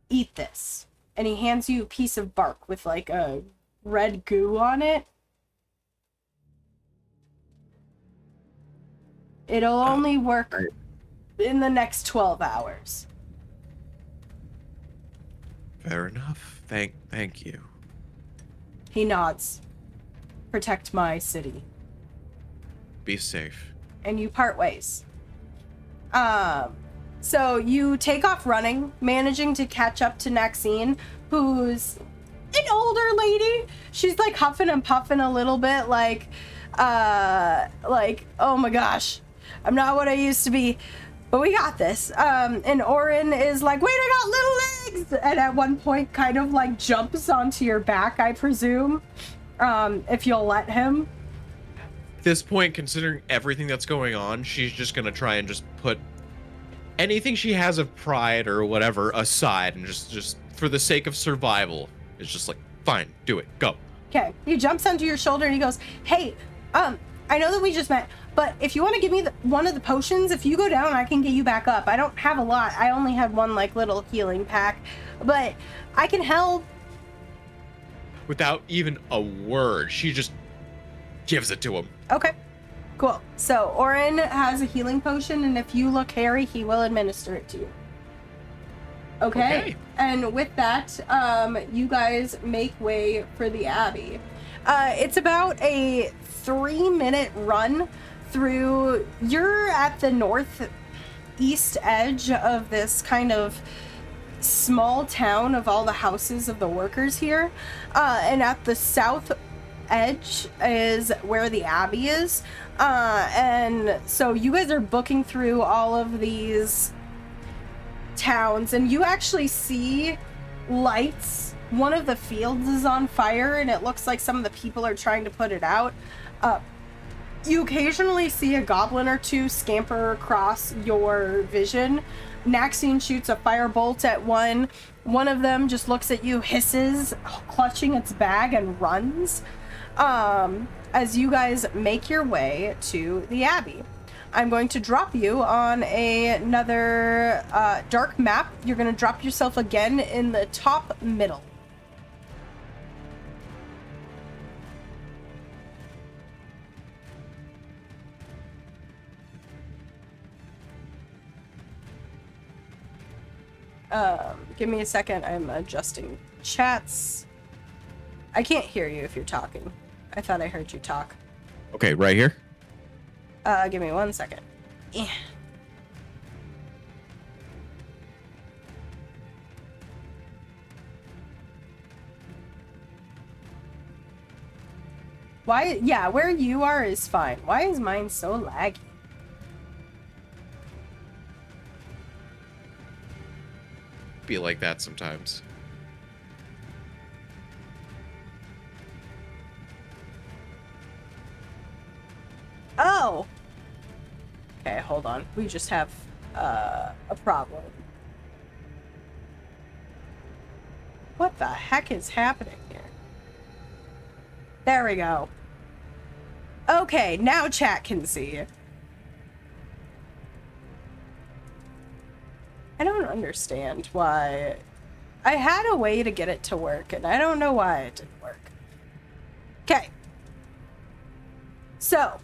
S2: eat this. And he hands you a piece of bark with, like, a red goo on it. It'll only work in the next 12 hours.
S1: Fair enough. Thank you.
S2: He nods. Protect my city.
S1: Be safe.
S2: And you part ways. So you take off running, managing to catch up to Maxine, who's an older lady. She's like huffing and puffing a little bit, like, oh my gosh, I'm not what I used to be, but we got this. And Orin is like, wait, I got little legs! And at one point kind of like jumps onto your back, I presume, if you'll let him.
S1: At this point, considering everything that's going on, she's just gonna try and just put anything she has of pride or whatever aside, and just for the sake of survival, it's just like, fine, do it, go.
S2: Okay, he jumps onto your shoulder and he goes, hey, I know that we just met, but if you want to give me one of the potions, if you go down, I can get you back up. I don't have a lot. I only have one, like, little healing pack, but I can help.
S1: Without even a word, she just gives it to him.
S2: Okay, cool. So Orin has a healing potion, and if you look hairy, he will administer it to you. Okay. And with that, you guys make way for the Abbey. It's about a 3-minute run through. You're at the northeast edge of this kind of small town of all the houses of the workers here. And at the south edge is where the Abbey is. And so you guys are booking through all of these towns, and you actually see lights. One of the fields is on fire, and it looks like some of the people are trying to put it out. You occasionally see a goblin or two scamper across your vision. Maxine shoots a firebolt at one. One of them just looks at you, hisses, clutching its bag, and runs. As you guys make your way to the Abbey. I'm going to drop you on another dark map. You're going to drop yourself again in the top middle. Give me a second. I'm adjusting chats. I can't hear you if you're talking. I thought I heard you talk.
S1: Okay, right here.
S2: Give me 1 second. Yeah. Why? Yeah, where you are is fine. Why is mine so laggy?
S1: Be like that sometimes.
S2: Oh! Okay, hold on. We just have a problem. What the heck is happening here? There we go. Okay, now chat can see. I don't understand why. I had a way to get it to work, and I don't know why it didn't work. Okay. So,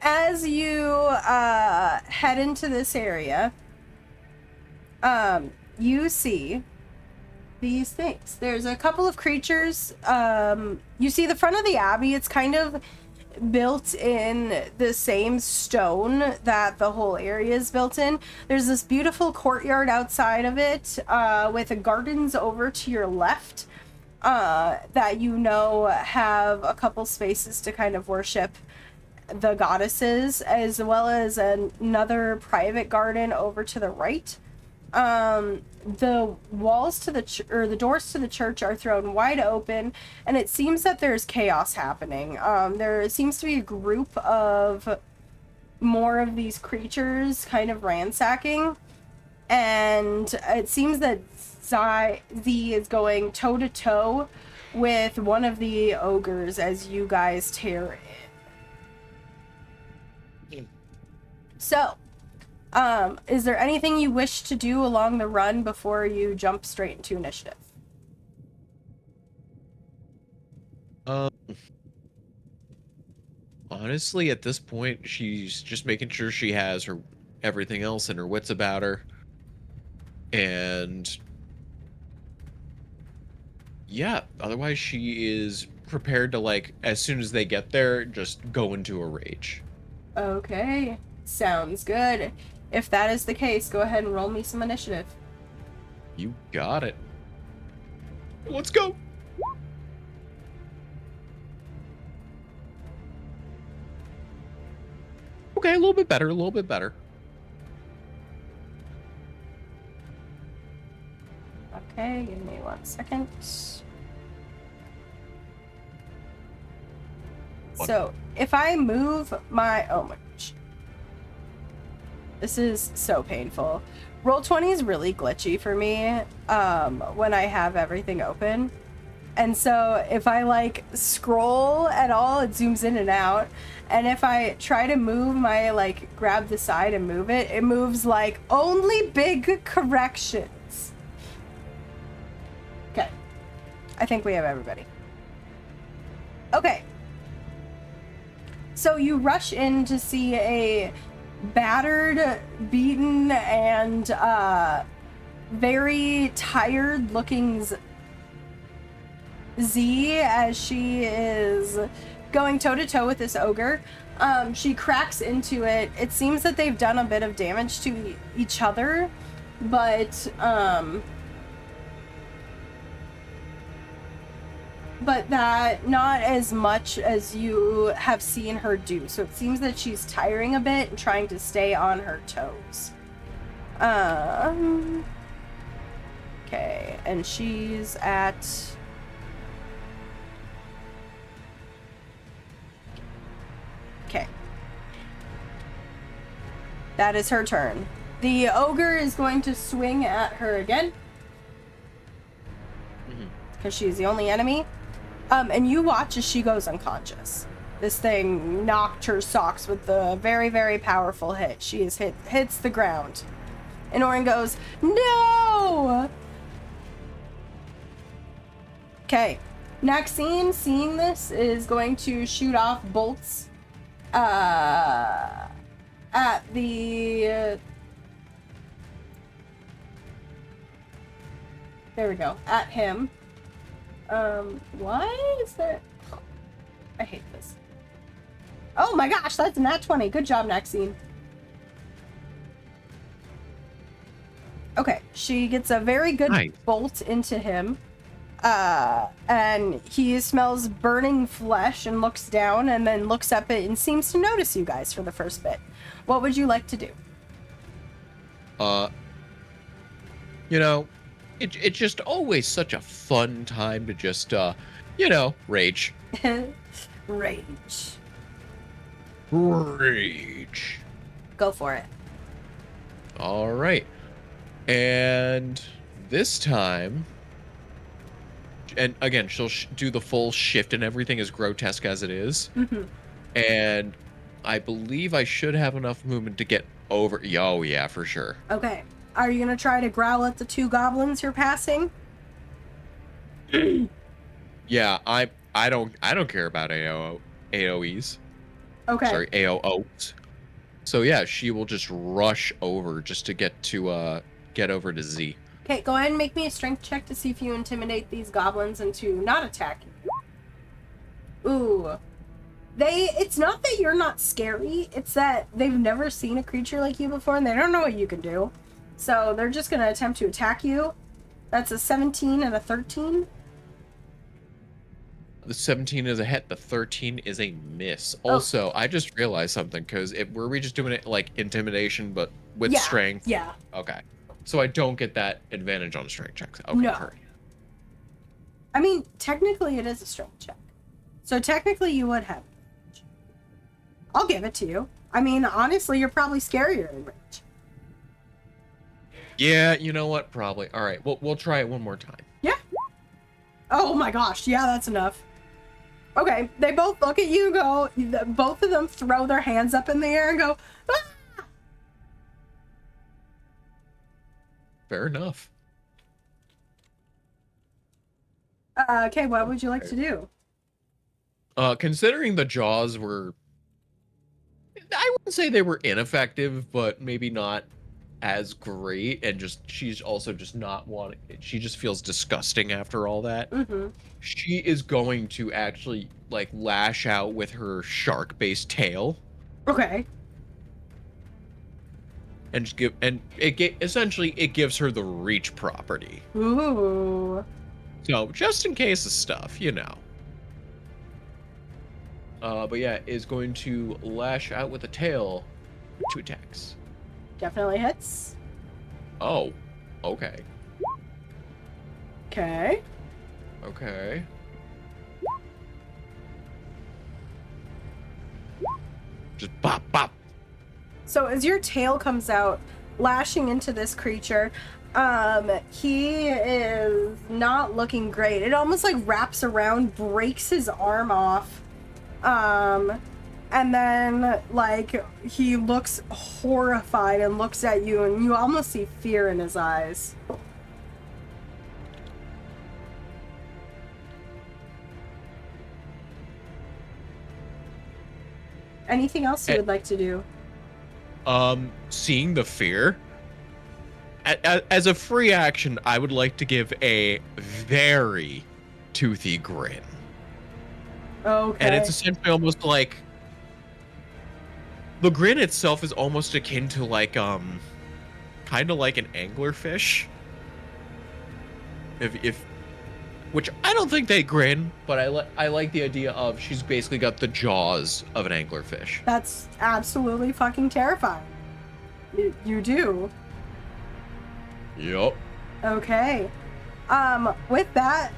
S2: as you head into this area, you see these things. There's a couple of creatures. You see the front of the Abbey. It's kind of built in the same stone that the whole area is built in. There's this beautiful courtyard outside of it, with gardens over to your left, that you know have a couple spaces to kind of worship the goddesses, as well as another private garden over to the right. the walls to the doors to the church are thrown wide open, and it seems that there's chaos happening. There seems to be a group of more of these creatures kind of ransacking, and it seems that Z is going toe to toe with one of the ogres as you guys tear in. So, is there anything you wish to do along the run before you jump straight into initiative?
S1: Honestly, at this point, she's just making sure she has her everything else and her wits about her. And yeah, otherwise she is prepared to, like, as soon as they get there, just go into a rage.
S2: Okay, sounds good. If that is the case, go ahead and roll me some initiative.
S1: You got it. Let's go. Okay, a little bit better, a little bit better.
S2: Okay, give me 1 second. So, if I move my... Oh my gosh. This is so painful. Roll20 is really glitchy for me when I have everything open. And so if I like scroll at all, it zooms in and out. And if I try to move my, like, grab the side and move it, it moves like only big corrections. Okay. I think we have everybody. Okay. So you rush in to see a battered, beaten, and very tired looking Z as she is going toe to toe with this ogre. She cracks into it. It seems that they've done a bit of damage to each other, but that not as much as you have seen her do. So it seems that she's tiring a bit and trying to stay on her toes. Okay, and she's at... Okay. That is her turn. The ogre is going to swing at her again. Because she's the only enemy. And you watch as she goes unconscious. This thing knocked her socks with the very, very powerful hit. She is hits the ground. And Orin goes, no! Okay. Maxine, seeing this, is going to shoot off bolts at the... there we go. At him. Why is there... I hate this. Oh my gosh, that's a nat 20. Good job, Maxine. Okay, she gets a very good bolt into him. And he smells burning flesh and looks down and then looks up and seems to notice you guys for the first bit. What would you like to do?
S1: You know, it's just always such a fun time to just, you know, rage.
S2: Rage.
S1: Rage.
S2: Go for it.
S1: All right. And this time... And again, she'll do the full shift and everything, as grotesque as it is.
S2: Mm-hmm.
S1: And I believe I should have enough movement to get over... Oh, yeah, for sure.
S2: Okay. Are you going to try to growl at the two goblins you're passing?
S1: Yeah, I don't care about AoEs.
S2: Okay.
S1: Sorry, AOOs. So yeah, she will just rush over just to get over to Z.
S2: Okay, go ahead and make me a strength check to see if you intimidate these goblins into not attacking. Ooh. It's not that you're not scary, it's that they've never seen a creature like you before and they don't know what you can do. So they're just going to attempt to attack you. That's a 17 and a 13.
S1: The 17 is a hit, the 13 is a miss. Also, I just realized something, because were we just doing it like intimidation but with strength?
S2: Yeah.
S1: Okay. So I don't get that advantage on strength checks. Okay,
S2: No.
S1: hurry.
S2: I mean, technically it is a strength check. So technically you would have advantage. I'll give it to you. I mean, honestly, you're probably scarier in range.
S1: Yeah, you know what? Probably. All right, we'll try it one more time.
S2: Yeah. Oh my gosh, yeah, that's enough. Okay, they both look at you, go, both of them throw their hands up in the air and go, ah!
S1: Fair enough.
S2: Okay, what would you like to do?
S1: Considering the jaws were, I wouldn't say they were ineffective, but maybe not as great, and just she's also just not wanting. She just feels disgusting after all that.
S2: Mm-hmm.
S1: She is going to actually like lash out with her shark-based tail,
S2: Okay.
S1: and just essentially it gives her the reach property.
S2: Ooh.
S1: So just in case of stuff, you know. But yeah, is going to lash out with the tail. 2 attacks.
S2: Definitely hits.
S1: Oh, okay.
S2: Okay.
S1: Okay. Just bop, bop.
S2: So as your tail comes out, lashing into this creature, he is not looking great. It almost like wraps around, breaks his arm off. And then like he looks horrified and looks at you, and you almost see fear in his eyes. Anything else you would like to do?
S1: Seeing the fear. As a free action, I would like to give a very toothy grin.
S2: Okay.
S1: And it's essentially almost like the grin itself is almost akin to like kind of like an anglerfish. If which I don't think they grin, but I like the idea of she's basically got the jaws of an anglerfish.
S2: That's absolutely fucking terrifying. You do.
S1: Yup.
S2: Okay. With that,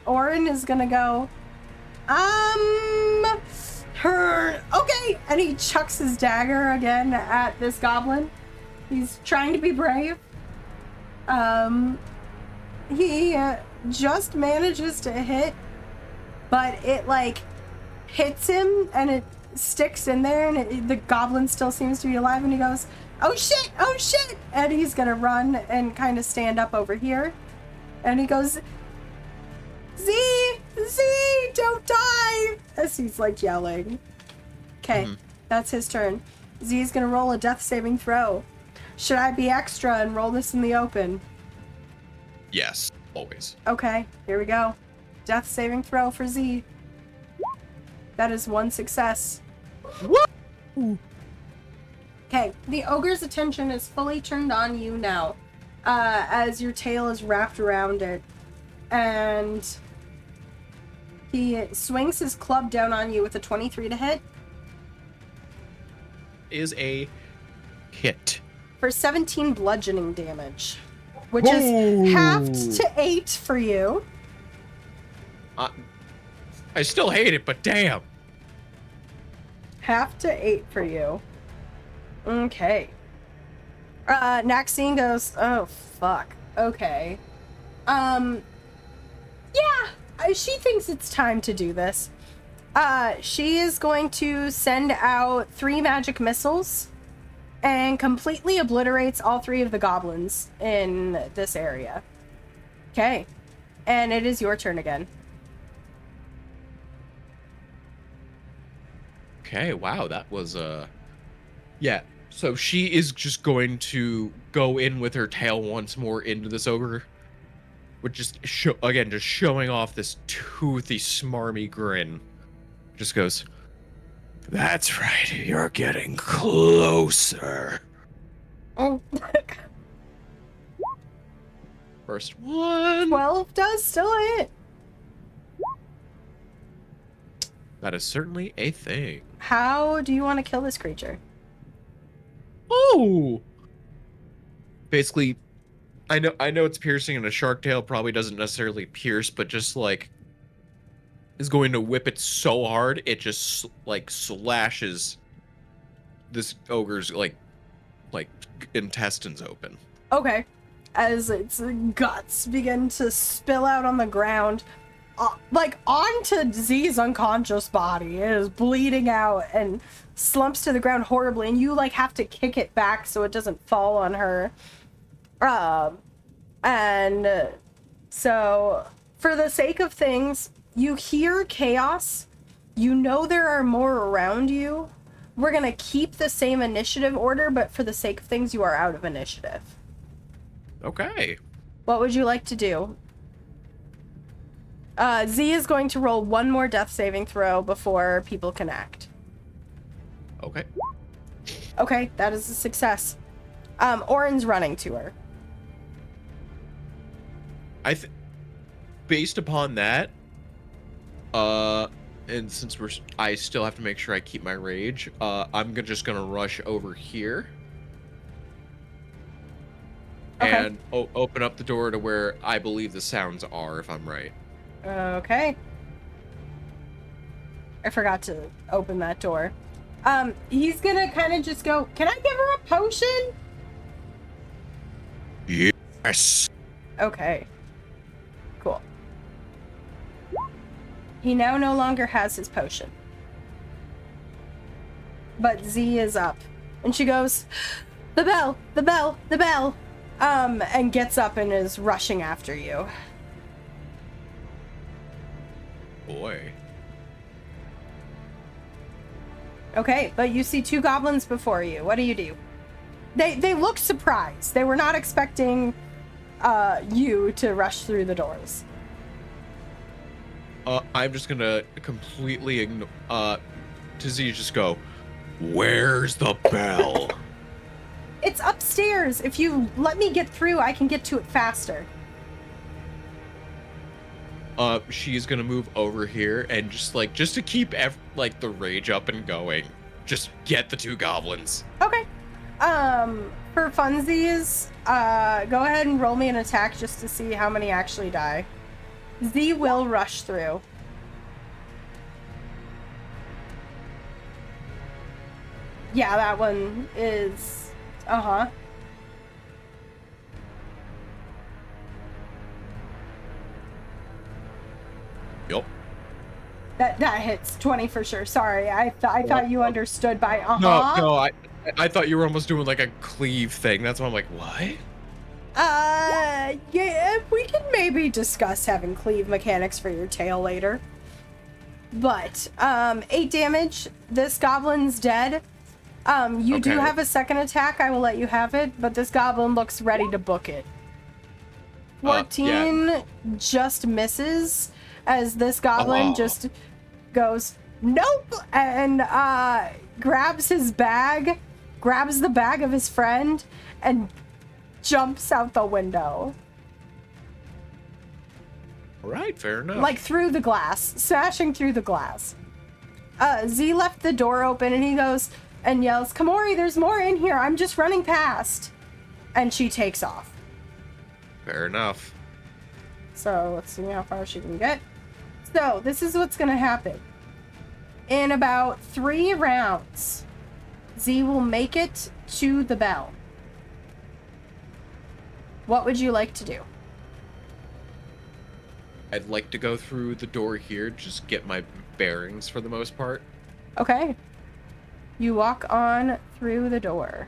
S2: Orin is gonna go, okay, and he chucks his dagger again at this goblin. He's trying to be brave. He just manages to hit, but it like hits him and it sticks in there, and the goblin still seems to be alive, and he goes, oh shit, and he's gonna run and kind of stand up over here, and he goes, Z, don't die, as he's like yelling. Okay, That's his turn. Z's gonna roll a death saving throw. Should I be extra and roll this in the open?
S1: Yes, always.
S2: Okay, here we go. Death saving throw for Z. That is 1 success.
S1: Woo!
S2: Okay, the ogre's attention is fully turned on you now, as your tail is wrapped around it, and he swings his club down on you with a 23 to hit.
S1: Is a hit.
S2: For 17 bludgeoning damage, which is halved to 8 for you.
S1: I still hate it, but damn.
S2: Half to 8 for you. Okay. Naxine goes, oh, fuck. Okay. Yeah, she thinks it's time to do this. She is going to send out 3 magic missiles and completely obliterates all 3 of the goblins in this area. Okay. And it is your turn again.
S1: Okay, wow, that was yeah. So she is just going to go in with her tail once more into this ogre, which just just showing off this toothy, smarmy grin. Just goes, that's right, you're getting closer.
S2: Oh.
S1: First one.
S2: 12 does still hit.
S1: That is certainly a thing.
S2: How do you want to kill this creature?
S1: Oh! Basically, I know it's piercing, and a shark tail probably doesn't necessarily pierce, but just like is going to whip it so hard it just like slashes this ogre's like intestines open.
S2: Okay. As its guts begin to spill out on the ground, like onto Z's unconscious body. It is bleeding out and slumps to the ground horribly, and you like have to kick it back so it doesn't fall on her. And so for the sake of things, you hear chaos. You know there are more around you. We're gonna keep the same initiative order, but for the sake of things, you are out of initiative.
S1: Okay.
S2: What would you like to do? Z is going to roll one more death saving throw before people can act.
S1: Okay.
S2: Okay, that is a success. Orin's running to her.
S1: Based upon that, and since I still have to make sure I keep my rage, I'm just gonna rush over here.
S2: Okay.
S1: And open up the door to where I believe the sounds are, if I'm right.
S2: Okay. I forgot to open that door. He's gonna kind of just go, can I give her a potion?
S1: Yes.
S2: Okay. Cool. He now no longer has his potion. But Z is up. And she goes, the bell, the bell, the bell. And gets up and is rushing after you.
S1: Boy.
S2: Okay, but you see two goblins before you. What do? They look surprised. They were not expecting you to rush through the doors.
S1: I'm just gonna completely ignore to Z just go, where's the bell?
S2: It's upstairs. If you let me get through, I can get to it faster.
S1: She's gonna move over here and just to keep the rage up and going, just get the two goblins.
S2: Okay. For funsies, go ahead and roll me an attack just to see how many actually die. Z will rush through. Yeah, that one is... Uh-huh.
S1: Yup.
S2: That hits 20 for sure. Sorry, I thought you understood by uh-huh.
S1: No, I thought you were almost doing like a cleave thing. That's why I'm like, what?
S2: Yeah, we can maybe discuss having cleave mechanics for your tail later. But, 8 damage. This goblin's dead. You do have a second attack. I will let you have it, but this goblin looks ready to book it. 14 just misses as this goblin just goes, nope, and grabs his bag, grabs the bag of his friend, and jumps out the window.
S1: All right, fair enough.
S2: Like through the glass, smashing through the glass. Z left the door open and he goes and yells, Comori, there's more in here. I'm just running past. And she takes off.
S1: Fair enough.
S2: So let's see how far she can get. So this is what's going to happen. In about 3 rounds, Z will make it to the bell. What would you like to do?
S1: I'd like to go through the door here, just get my bearings for the most part.
S2: Okay. You walk on through the door.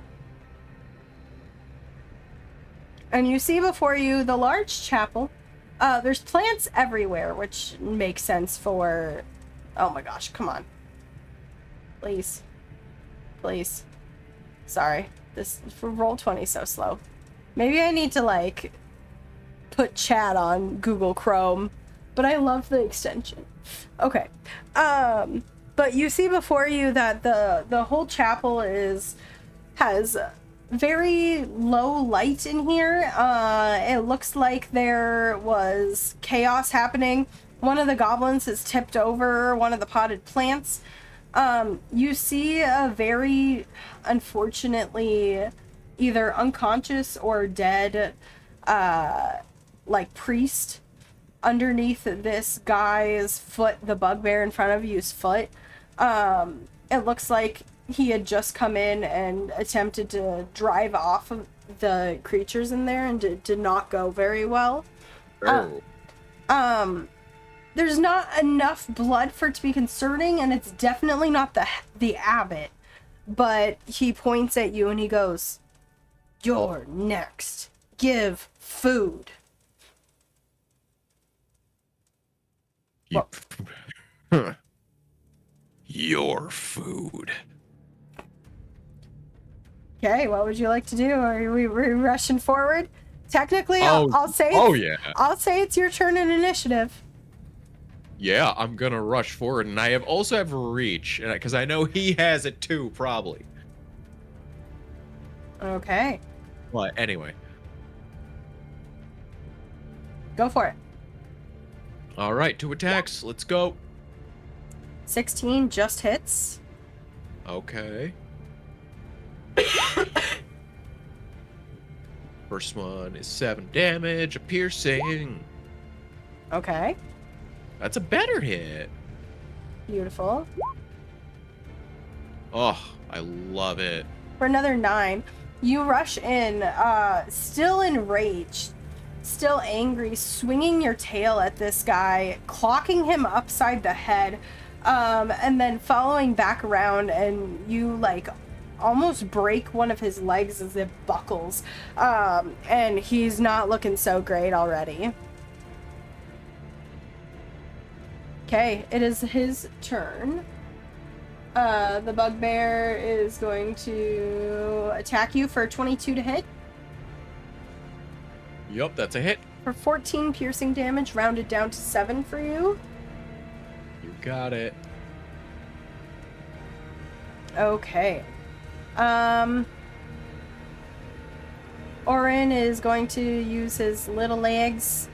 S2: And you see before you the large chapel. There's plants everywhere, which makes sense for... Oh my gosh, come on. Please. Please. Sorry. This for Roll20 so slow. Maybe I need to, like, put chat on Google Chrome, but I love the extension. Okay. But you see before you that the whole chapel has very low light in here. It looks like there was chaos happening. One of the goblins has tipped over one of the potted plants. You see a very, unfortunately, either unconscious or dead, like priest underneath this guy's foot, the bugbear in front of you's foot. It looks like he had just come in and attempted to drive off of the creatures in there and did not go very well.
S1: Oh.
S2: There's not enough blood for it to be concerning, and it's definitely not the abbot. But he points at you and he goes, "You're next. Give food."
S1: Your food.
S2: Okay, what would you like to do? Are we rushing forward? Technically,
S1: Oh,
S2: I'll say.
S1: yeah.
S2: I'll say it's your turn in initiative.
S1: Yeah, I'm gonna rush forward, and I also have reach, because I know he has it too, probably.
S2: Okay,
S1: But anyway,
S2: go for it.
S1: all right, 2 attacks. Let's go.
S2: 16 just hits.
S1: Okay. First one is 7 damage, a piercing.
S2: Okay,
S1: That's a better hit.
S2: beautiful.
S1: Oh, I love it.
S2: For another 9, you rush in, still enraged, still angry, swinging your tail at this guy, clocking him upside the head, and then following back around, and you like almost break one of his legs as it buckles, and he's not looking so great already. Okay, it is his turn. The bugbear is going to attack you for 22 to hit.
S1: Yup, that's a hit.
S2: For 14 piercing damage, rounded down to 7 for you.
S1: You got it.
S2: Okay. Orin is going to use his little legs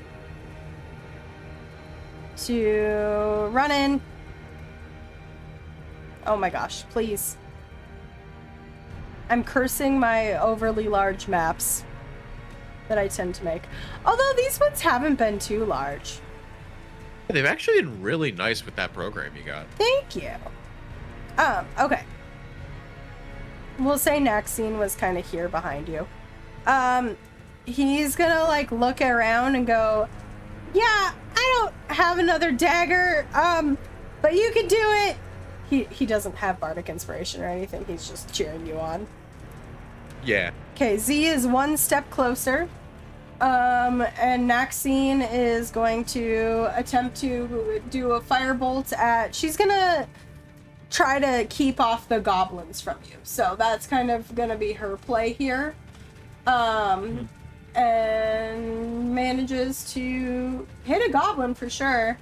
S2: to run in. Oh my gosh, please. I'm cursing my overly large maps that I tend to make. Although these ones haven't been too large.
S1: They've actually been really nice with that program you got.
S2: Thank you. Okay. We'll say Naxine was kind of here behind you. He's gonna like look around and go, "Yeah, I don't have another dagger, but you can do it." He doesn't have bardic inspiration or anything. He's just cheering you on.
S1: Yeah.
S2: Okay, Z is 1 step closer. And Naxine is going to attempt to do a firebolt at... She's gonna try to keep off the goblins from you. So that's kind of gonna be her play here. And manages to hit a goblin for sure.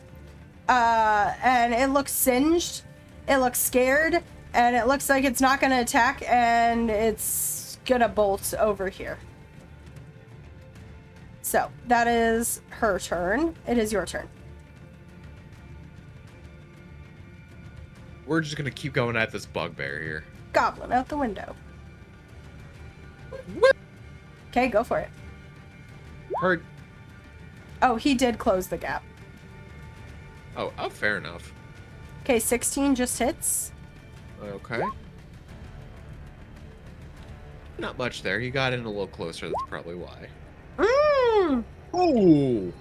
S2: And it looks singed. It looks scared. And it looks like it's not gonna attack. And it's gonna bolt over here. So, that is her turn. It is your turn.
S1: We're just gonna keep going at this bugbear here.
S2: Goblin out the window. Okay, go for it.
S1: Hurt.
S2: Oh, he did close the gap.
S1: Oh, fair enough.
S2: Okay, 16 just hits.
S1: Okay. Not much there. You got in a little closer. That's probably why. Oh.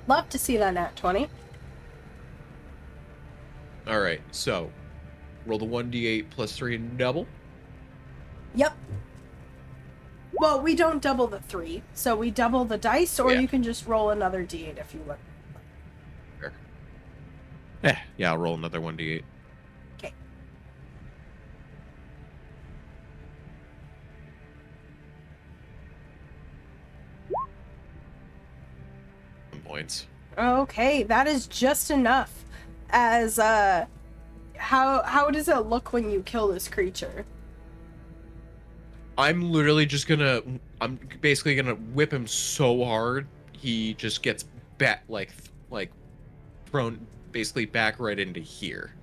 S2: Love to see that nat 20.
S1: All right. So, roll the 1d8 plus 3 and double.
S2: Yep. Well, we don't double the 3, so we double the dice, or
S1: Yeah.
S2: you can just roll another d8 if you want.
S1: Sure. Yeah, I'll roll another 1d8.
S2: Okay.
S1: Points.
S2: Okay, that is just enough. As how does it look when you kill this creature?
S1: I'm literally just gonna. I'm basically gonna whip him so hard he just gets back, like thrown basically back right into here.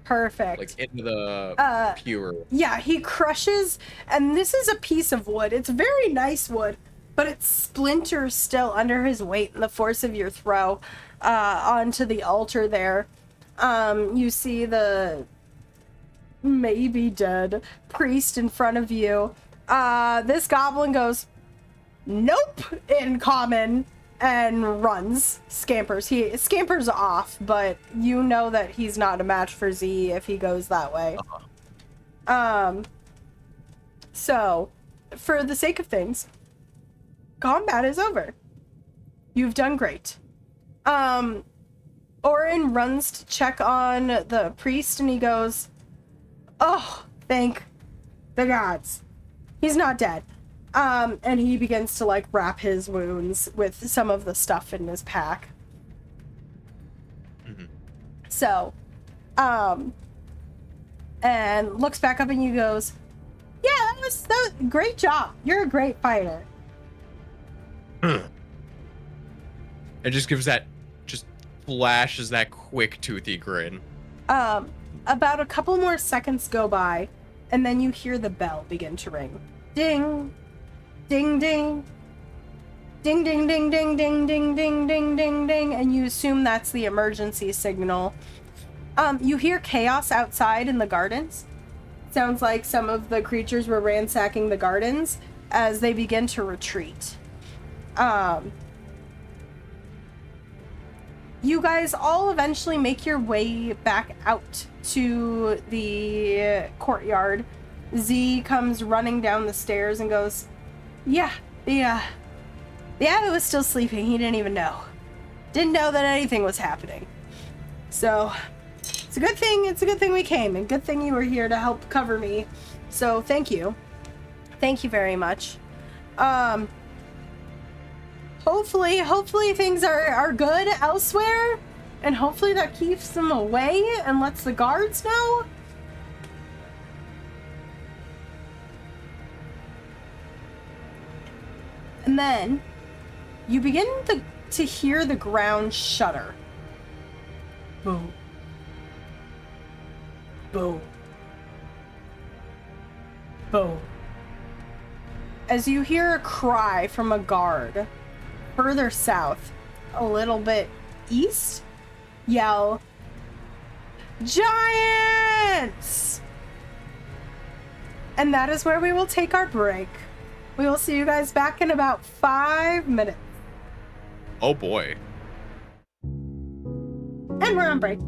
S2: Perfect.
S1: Like into the pure.
S2: Yeah, he crushes, and this is a piece of wood. It's very nice wood, but it splinters still under his weight and the force of your throw onto the altar there. You see the maybe dead priest in front of you. This goblin goes, nope, in common, and runs, scampers. He scampers off, but you know that he's not a match for Z if he goes that way. So, for the sake of things, combat is over. You've done great. Orin runs to check on the priest, and he goes, oh, thank the gods. He's not dead. And he begins to, like, wrap his wounds with some of the stuff in his pack.
S1: Mm-hmm.
S2: So, and looks back up and you goes, yeah, that was great job. You're a great fighter.
S1: It just gives that, just flashes that quick toothy grin.
S2: About a couple more seconds go by, and then you hear the bell begin to ring. Ding, ding, ding, ding, ding, ding, ding, ding, ding, ding, ding, ding, ding, and you assume that's the emergency signal. You hear chaos outside in the gardens. Sounds like some of the creatures were ransacking the gardens as they begin to retreat. You guys all eventually make your way back out to the courtyard. Z comes running down the stairs and goes, yeah, the abbot was still sleeping. He didn't even know. Didn't know that anything was happening. So, it's a good thing we came, and good thing you were here to help cover me. So, thank you. Thank you very much. Hopefully things are good elsewhere, and hopefully that keeps them away and lets the guards know. And then you begin to hear the ground shudder. Boom. Boom. Boom. As you hear a cry from a guard further south, a little bit east, yell, "Giants!" And that is where we will take our break. We will see you guys back in about 5 minutes.
S1: Oh boy.
S2: And we're on break.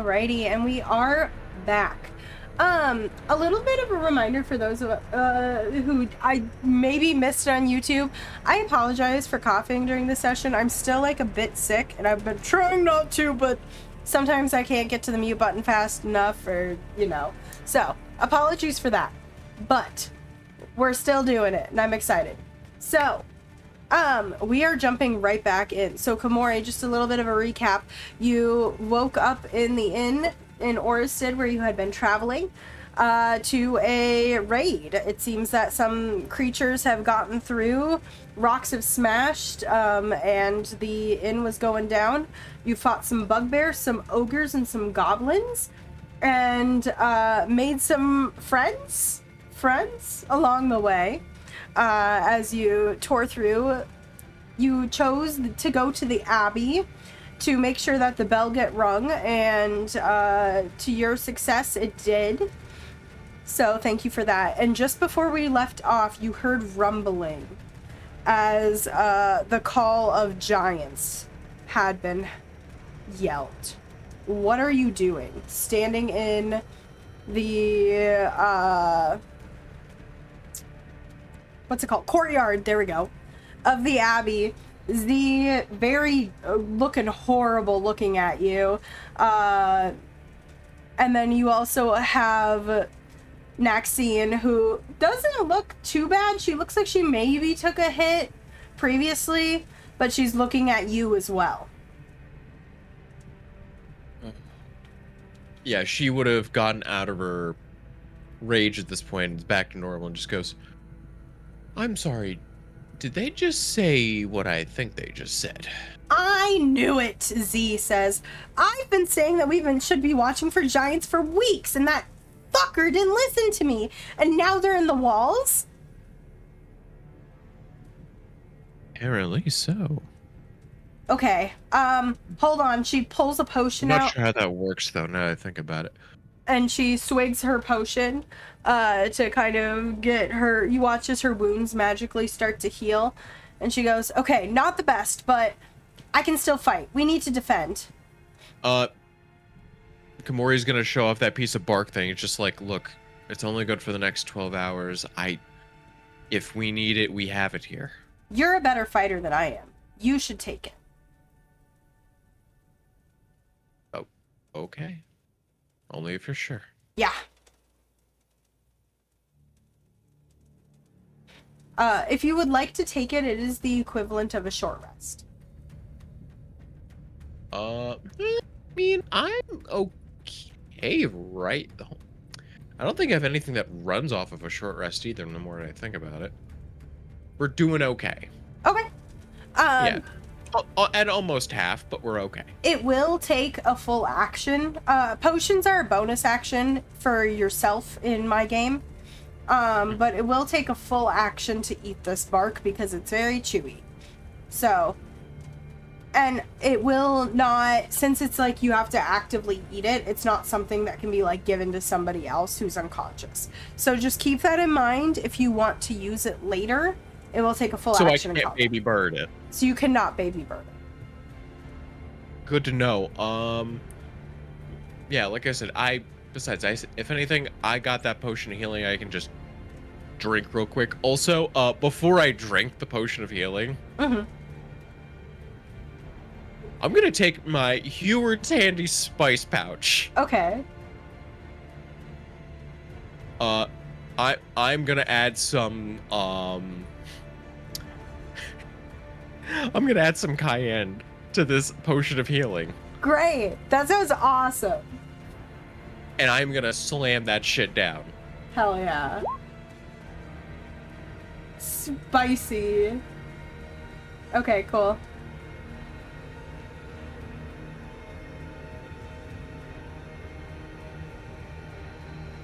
S2: Alrighty, and we are back. A little bit of a reminder for those who I maybe missed it on YouTube. I apologize for coughing during the session. I'm still like a bit sick, and I've been trying not to, but sometimes I can't get to the mute button fast enough, or, you know. So, apologies for that. But we're still doing it, and I'm excited. So, we are jumping right back in. So, Comori, just a little bit of a recap. You woke up in the inn in Orstead, where you had been traveling to a raid. It seems that some creatures have gotten through, rocks have smashed, and the inn was going down. You fought some bugbears, some ogres, and some goblins, and made some friends along the way. As you tore through, you chose to go to the Abbey to make sure that the bell get rung, and to your success it did. So thank you for that. And just before we left off, you heard rumbling as the call of giants had been yelled. What are you doing? Standing in the what's it called? Courtyard, there we go, of the Abbey. The very looking horrible looking at you. And then you also have Naxine, who doesn't look too bad. She looks like she maybe took a hit previously, but she's looking at you as well.
S1: Yeah, she would have gotten out of her rage at this point, and back to normal, and just goes, I'm sorry, did they just say what I think they just said?
S2: I knew it, Z says. I've been saying that should be watching for giants for weeks, and that fucker didn't listen to me. And now they're in the walls?
S1: Apparently so.
S2: Okay, hold on. She pulls a potion out.
S1: I'm not sure how that works, though, now that I think about it.
S2: And she swigs her potion to kind of get her... You watch as her wounds magically start to heal. And she goes, okay, not the best, but I can still fight. We need to defend.
S1: Komori's gonna show off that piece of bark thing. It's just like, look, it's only good for the next 12 hours. If we need it, we have it here.
S2: You're a better fighter than I am. You should take it.
S1: Oh, okay. Only if you're sure.
S2: Yeah. If you would like to take it, it is the equivalent of a short rest.
S1: I mean, I'm okay, right? I don't think I have anything that runs off of a short rest either, the more I think about it. We're doing okay.
S2: Okay.
S1: Yeah. At almost half, but we're okay.
S2: It will take a full action. Potions are a bonus action for yourself in my game. But it will take a full action to eat this bark because it's very chewy. So, and it will not, since it's like you have to actively eat it, it's not something that can be like given to somebody else who's unconscious. So just keep that in mind. If you want to use it later, it will take a full action.
S1: So I can't baby bird it.
S2: So you cannot baby bird it.
S1: Good to know. Yeah, like I said, besides, if anything, I got that potion of healing I can just drink real quick. Also, before I drink the potion of healing, I'm gonna take my Heward's Handy Spice pouch.
S2: Okay.
S1: I'm gonna add some, I'm gonna add some cayenne to this potion of healing.
S2: Great. That sounds awesome.
S1: And I'm gonna slam that shit down.
S2: Hell yeah. Spicy. Okay, cool.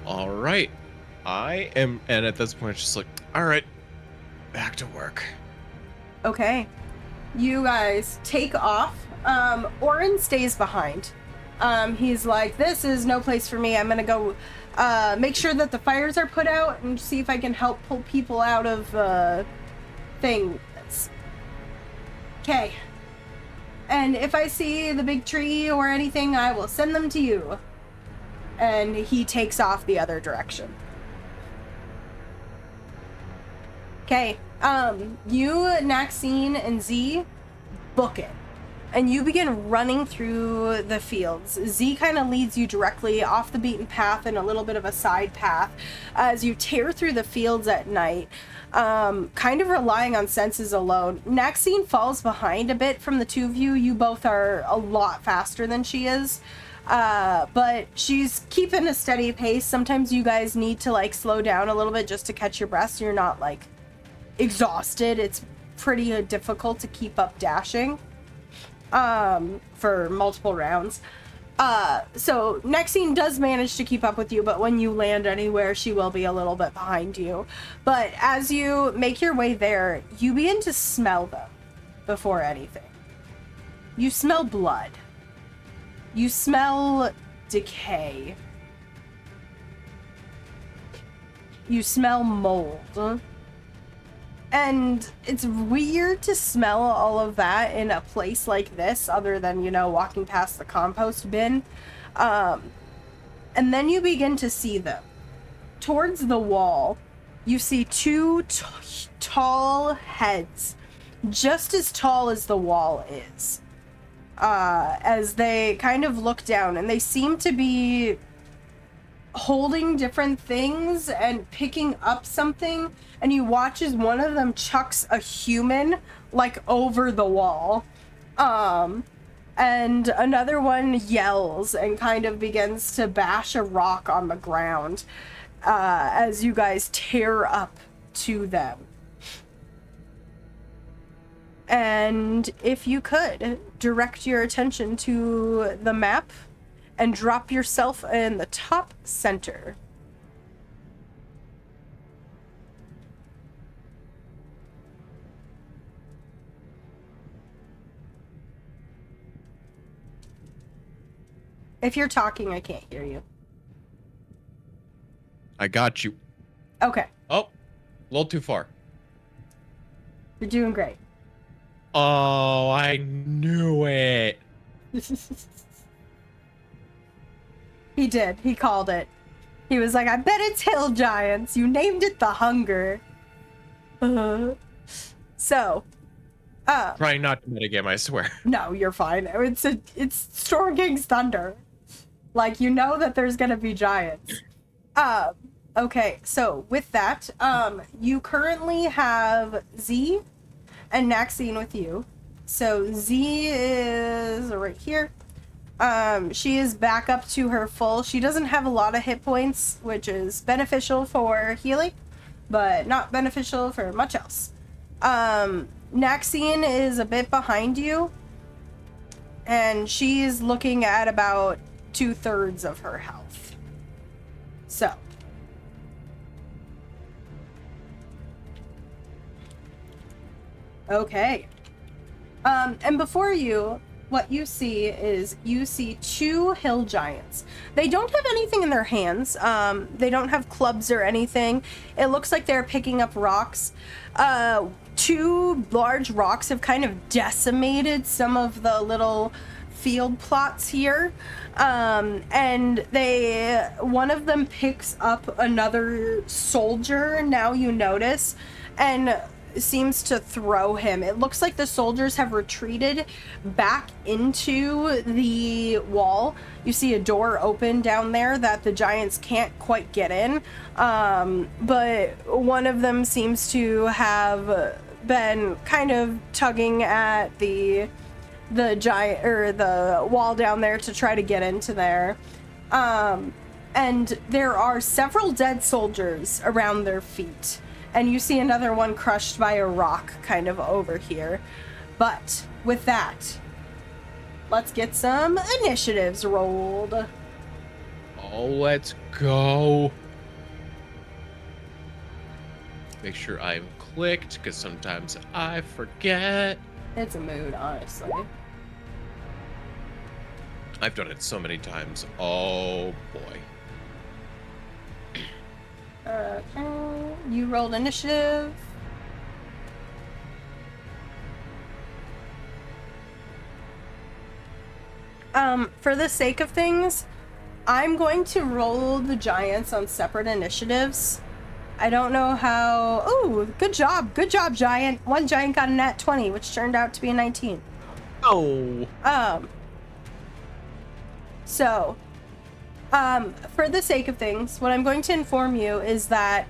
S1: All right. And at this point, it's just like, all right, back to work.
S2: Okay. You guys take off. Orin stays behind. He's like, this is no place for me. I'm gonna go make sure that the fires are put out and see if I can help pull people out of things. Okay. And if I see the big tree or anything, I will send them to you. And he takes off the other direction. Okay, you, Naxine, and Z book it. And you begin running through the fields. Z kind of leads you directly off the beaten path and a little bit of a side path as you tear through the fields at night, kind of relying on senses alone. Naxine falls behind a bit from the two of you. You both are a lot faster than she is. But she's keeping a steady pace. Sometimes you guys need to like slow down a little bit just to catch your breath so you're not like exhausted. It's pretty difficult to keep up dashing for multiple rounds. So Naxine does manage to keep up with you, but when you land anywhere, she will be a little bit behind you. But as you make your way there, you begin to smell them before anything. You smell blood. You smell decay. You smell mold. And it's weird to smell all of that in a place like this, other than, you know, walking past the compost bin. And then you begin to see them. Towards the wall, you see two tall heads, just as tall as the wall is. As they kind of look down, and they seem to be holding different things and picking up something, and you watch as one of them chucks a human like over the wall, and another one yells and kind of begins to bash a rock on the ground as you guys tear up to them. And if you could direct your attention to the map and drop yourself in the top center. If you're talking, I can't hear you.
S1: I got you.
S2: Okay.
S1: Oh, a little too far.
S2: You're doing great.
S1: Oh, I knew it.
S2: He did. He called it. He was like, I bet it's hill giants. You named it the hunger.
S1: Trying not to metagame, I swear.
S2: No, you're fine. It's Storm King's Thunder. Like, you know that there's gonna be giants. Okay, so with that, you currently have Z and Naxine with you. So Z is right here. She is back up to her full. She doesn't have a lot of hit points, which is beneficial for healing, but not beneficial for much else. Naxine is a bit behind you, and she's looking at about 2/3 of her health. So. Okay. And before you, what you see is you see two hill giants. They don't have anything in their hands. They don't have clubs or anything. It looks like they're picking up rocks. Two large rocks have kind of decimated some of the little field plots here. And one of them picks up another soldier, now you notice, and seems to throw him. It looks like the soldiers have retreated back into the wall. You see a door open down there that the giants can't quite get in. But one of them seems to have been kind of tugging at the giant or the wall down there to try to get into there. And there are several dead soldiers around their feet. And you see another one crushed by a rock kind of over here. But with that, let's get some initiatives rolled.
S1: Oh, let's go. Make sure I'm clicked, because sometimes I forget.
S2: It's a mood, honestly.
S1: I've done it so many times. Oh, boy.
S2: You rolled initiative. For the sake of things, I'm going to roll the giants on separate initiatives. I don't know how... Oh, good job, giant. One giant got a nat 20, which turned out to be a 19.
S1: Oh.
S2: So, for the sake of things, what I'm going to inform you is that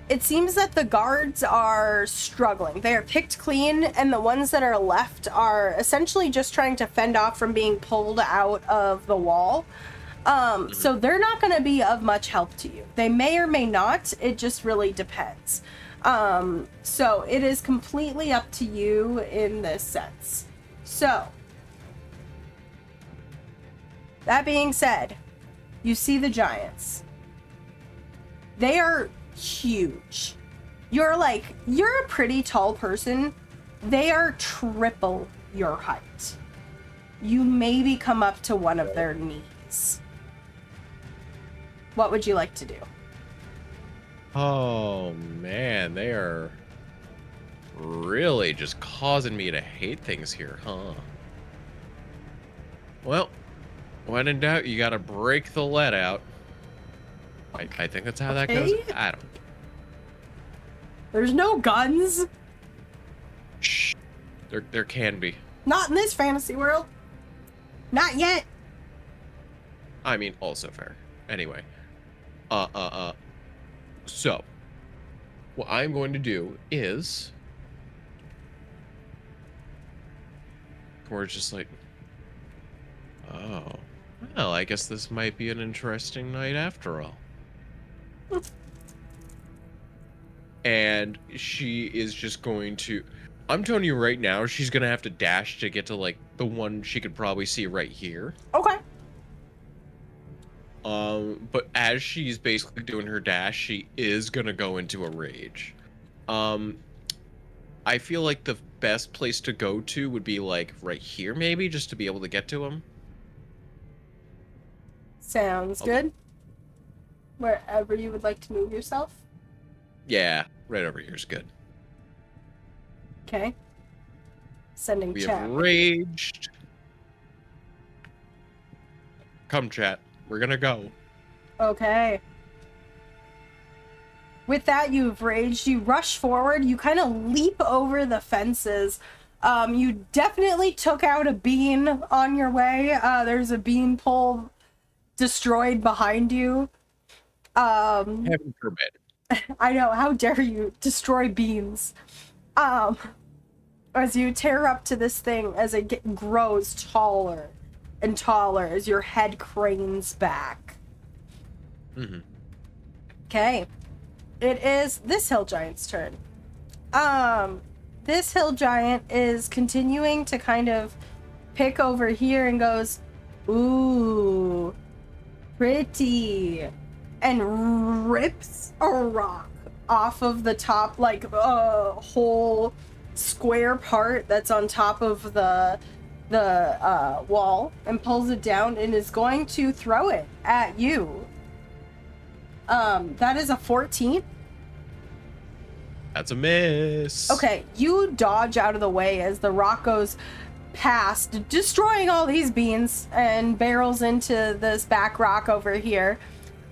S2: it seems that the guards are struggling. They are picked clean, and the ones that are left are essentially just trying to fend off from being pulled out of the wall. So they're not going to be of much help to you. They may or may not. It just really depends. So it is completely up to you in this sense. So, that being said, you see the giants. They are huge. You're a pretty tall person. They are triple your height. You maybe come up to one of their knees. What would you like to do?
S1: Oh man, they are really just causing me to hate things here, huh? Well, when in doubt, you gotta break the lead out. I think that's how that goes. I don't.
S2: There's no guns.
S1: Shh. There can be.
S2: Not in this fantasy world. Not yet.
S1: I mean, also fair. Anyway. So, what I'm going to do is... We're just like... Oh. Well, I guess this might be an interesting night after all. And she is just going to... I'm telling you right now, she's going to have to dash to get to, like, the one she could probably see right here.
S2: Okay.
S1: But as she's basically doing her dash, she is going to go into a rage. I feel like the best place to go to would be, like, right here, maybe, just to be able to get to him.
S2: Sounds good. Wherever you would like to move yourself.
S1: Yeah, right over here is good.
S2: Okay. Sending
S1: We
S2: chat.
S1: have raged. Come, chat. We're gonna go.
S2: Okay. With that, you've raged. You rush forward. You kind of leap over the fences. You definitely took out a bean on your way. There's a bean pole destroyed behind you.
S1: Heaven forbid.
S2: I know, how dare you destroy beans. As you tear up to this thing, as it grows taller and taller as your head cranes back. Okay. It is this hill giant's turn. This hill giant is continuing to kind of pick over here and goes, ooh, pretty, and rips a rock off of the top, like a whole square part that's on top of the wall, and pulls it down and is going to throw it at you. That is a 14.
S1: That's a miss.
S2: Okay, you dodge out of the way as the rock goes past, destroying all these beans, and barrels into this back rock over here.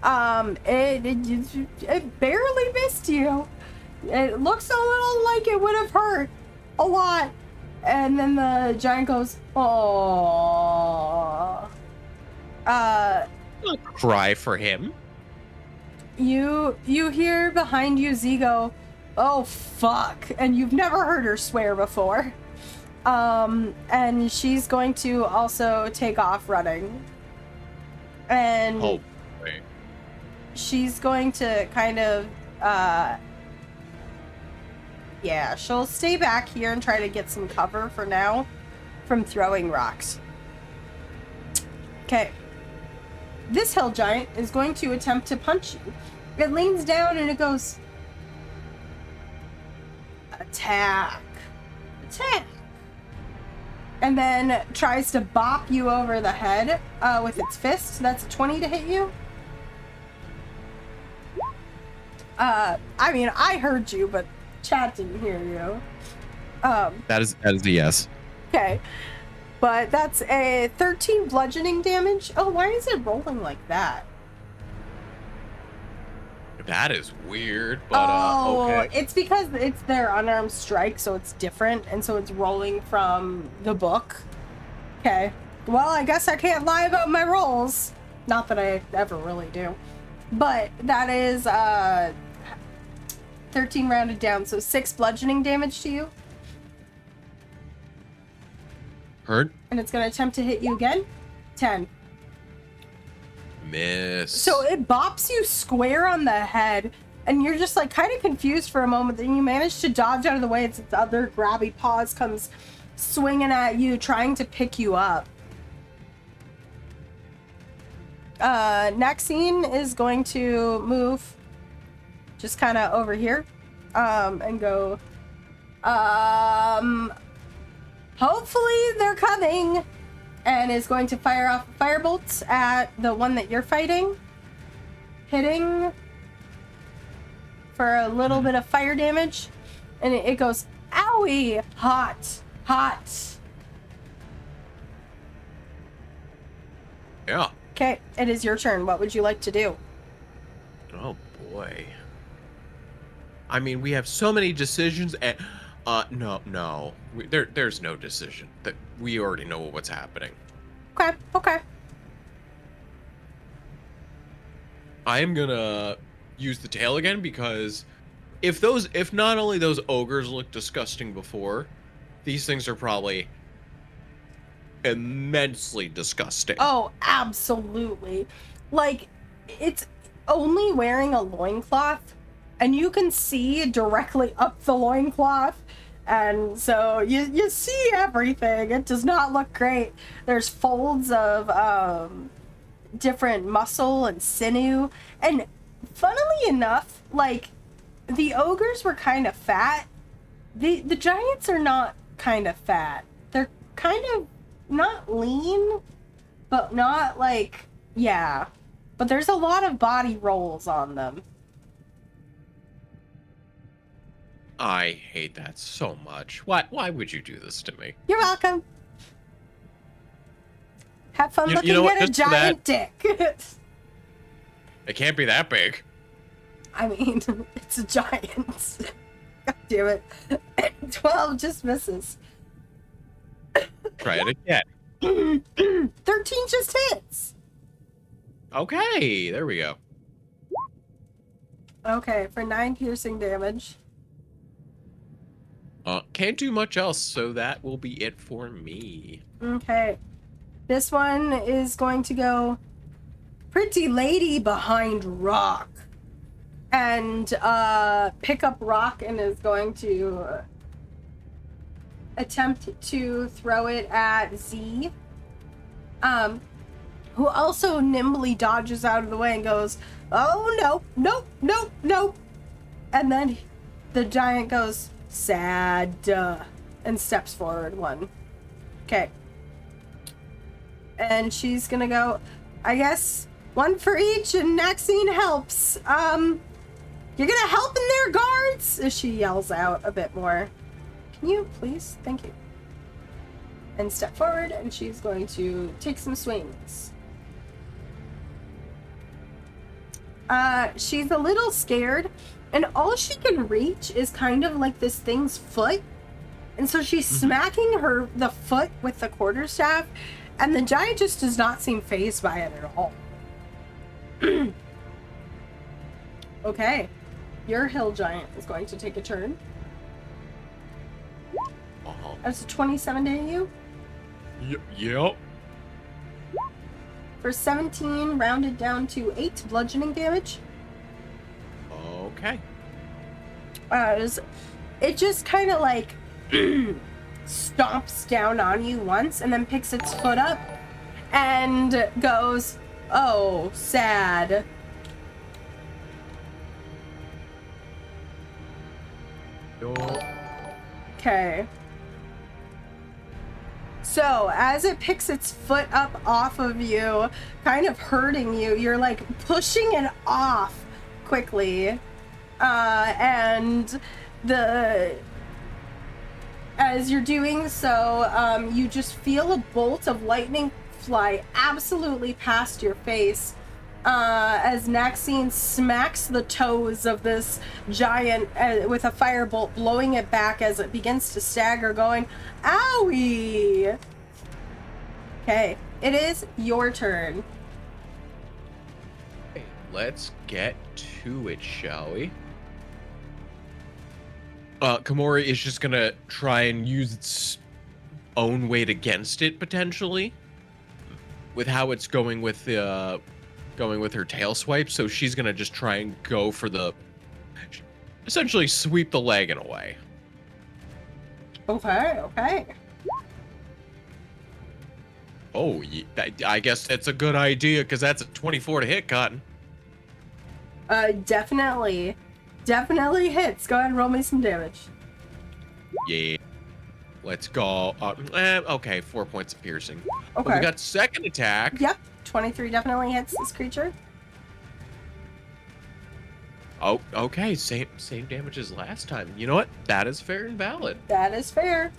S2: It barely missed you. It looks a little like it would have hurt a lot. And then the giant goes, "Oh."
S1: Don't cry for him.
S2: You hear behind you Z go, "Oh fuck," and you've never heard her swear before. And she's going to also take off running. And
S1: Oh, wait.
S2: she's going to kind of, yeah, she'll stay back here and try to get some cover for now from throwing rocks. Okay. This hill giant is going to attempt to punch you. It leans down and it goes, attack. Attack. And then tries to bop you over the head with its fist. That's a 20 to hit you. I mean, I heard you, but chat didn't hear you.
S1: That is a yes.
S2: Okay. But that's a 13 bludgeoning damage. Oh, why is it rolling like that?
S1: That is weird, but okay.
S2: It's because it's their unarmed strike, so it's different, and so it's rolling from the book. Okay. Well, I guess I can't lie about my rolls. Not that I ever really do. But that is 13 rounded down, so 6 bludgeoning damage to you.
S1: Heard.
S2: And it's going to attempt to hit you again. 10.
S1: Miss.
S2: So it bops you square on the head, and you're just like kind of confused for a moment. Then you manage to dodge out of the way. Its other grabby paws comes swinging at you, trying to pick you up. Maxine is going to move just kind of over here and go, hopefully they're coming, and is going to fire off firebolts at the one that you're fighting, hitting for a little bit of fire damage, and it goes, owie, hot.
S1: Yeah.
S2: Okay, it is your turn. What would you like to do?
S1: Oh boy. I mean, we have so many decisions, and no, there's no decision. That we already know what's happening.
S2: Okay.
S1: I am gonna use the tail again, because if not only those ogres look disgusting before, these things are probably immensely disgusting.
S2: Oh, absolutely. Like, it's only wearing a loincloth, and you can see directly up the loincloth, and so you see everything. It does not look great. There's folds of different muscle and sinew, and funnily enough, like, the ogres were kind of fat. The giants are not kind of fat. They're kind of not lean, but not like, yeah. But there's a lot of body rolls on them.
S1: I hate that so much. Why would you do this to me?
S2: You're welcome. Have fun looking at a giant dick.
S1: It can't be that big.
S2: I mean, it's a giant. God damn it. 12 just misses.
S1: Try it again.
S2: 13 just hits.
S1: Okay, there we go.
S2: Okay, for 9 piercing damage.
S1: Can't do much else, so that will be it for me.
S2: Okay. This one is going to go pretty lady behind rock. And pick up rock and is going to attempt to throw it at Z. Who also nimbly dodges out of the way and goes, oh no. And then the giant goes, sad, and steps forward 1. Okay. And she's gonna go, I guess, 1 for each, and Maxine helps. You're gonna help in their guards? As she yells out a bit more. Can you please? Thank you. And step forward, and she's going to take some swings. She's a little scared, and all she can reach is kind of like this thing's foot. And so she's smacking the foot with the quarterstaff, and the giant just does not seem fazed by it at all. Okay. Your hill giant is going to take a turn. That's a 27 to hit you.
S1: Yep.
S2: For 17, rounded down to 8 bludgeoning damage.
S1: Okay.
S2: It just kind of like stomps down on you once and then picks its foot up and goes, oh, sad. Okay. So, as it picks its foot up off of you, kind of hurting you, you're like pushing it off quickly. And As you're doing so, you just feel a bolt of lightning fly absolutely past your face as Naxine smacks the toes of this giant with a firebolt, blowing it back as it begins to stagger, going, owie! Okay, it is your turn.
S1: Okay, let's get to it, shall we? Comori is just gonna try and use its own weight against it, potentially, with how it's going with the going with her tail swipe. So she's gonna just try and go for the, essentially sweep the leg in a way.
S2: Okay.
S1: Oh, I guess that's a good idea, because that's a 24 to hit, Cotton.
S2: Definitely hits. Go ahead and roll me some damage.
S1: Yeah. Let's go. Okay, 4 points of piercing.
S2: Okay.
S1: We got second attack.
S2: Yep, 23 definitely hits this creature.
S1: Oh, okay, same damage as last time. You know what? That is fair and valid.
S2: That is fair.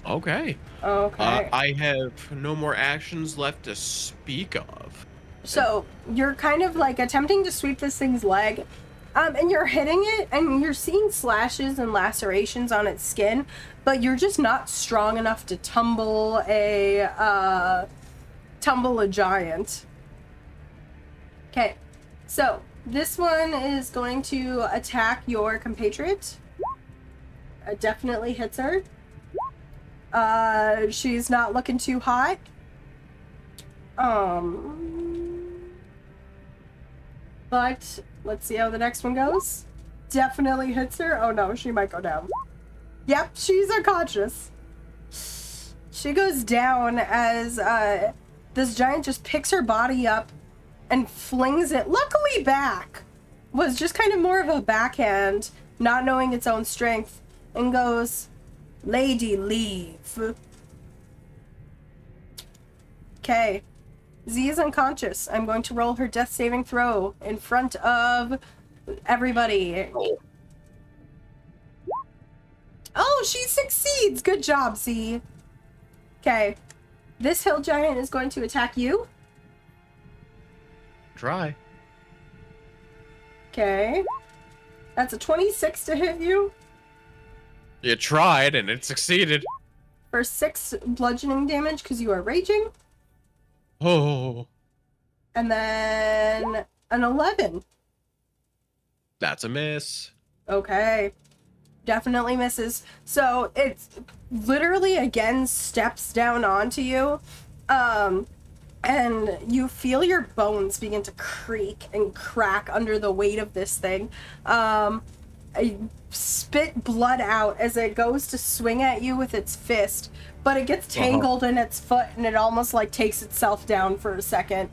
S1: Okay.
S2: Okay.
S1: I have no more actions left to speak of.
S2: So you're kind of like attempting to sweep this thing's leg, and you're hitting it, and you're seeing slashes and lacerations on its skin, but you're just not strong enough to tumble a giant. Okay, so this one is going to attack your compatriot. Definitely hits her. She's not looking too hot. But let's see how the next one goes. Definitely hits her. Oh no, she might go down. Yep, she's unconscious. She goes down as this giant just picks her body up and flings it, luckily back. Was just kind of more of a backhand, not knowing its own strength, and goes, "Lady, leave." Okay. Z is unconscious. I'm going to roll her death saving throw in front of everybody. Oh, she succeeds! Good job, Z. Okay. This hill giant is going to attack you.
S1: Try.
S2: Okay. That's a 26 to hit you.
S1: You tried, and it succeeded.
S2: For 6 bludgeoning damage because you are raging.
S1: Oh.
S2: And then an 11.
S1: That's a miss.
S2: Okay. Definitely misses. So it's literally again steps down onto you. And you feel your bones begin to creak and crack under the weight of this thing. I spit blood out as it goes to swing at you with its fist, but it gets tangled in its foot and it almost like takes itself down for a second.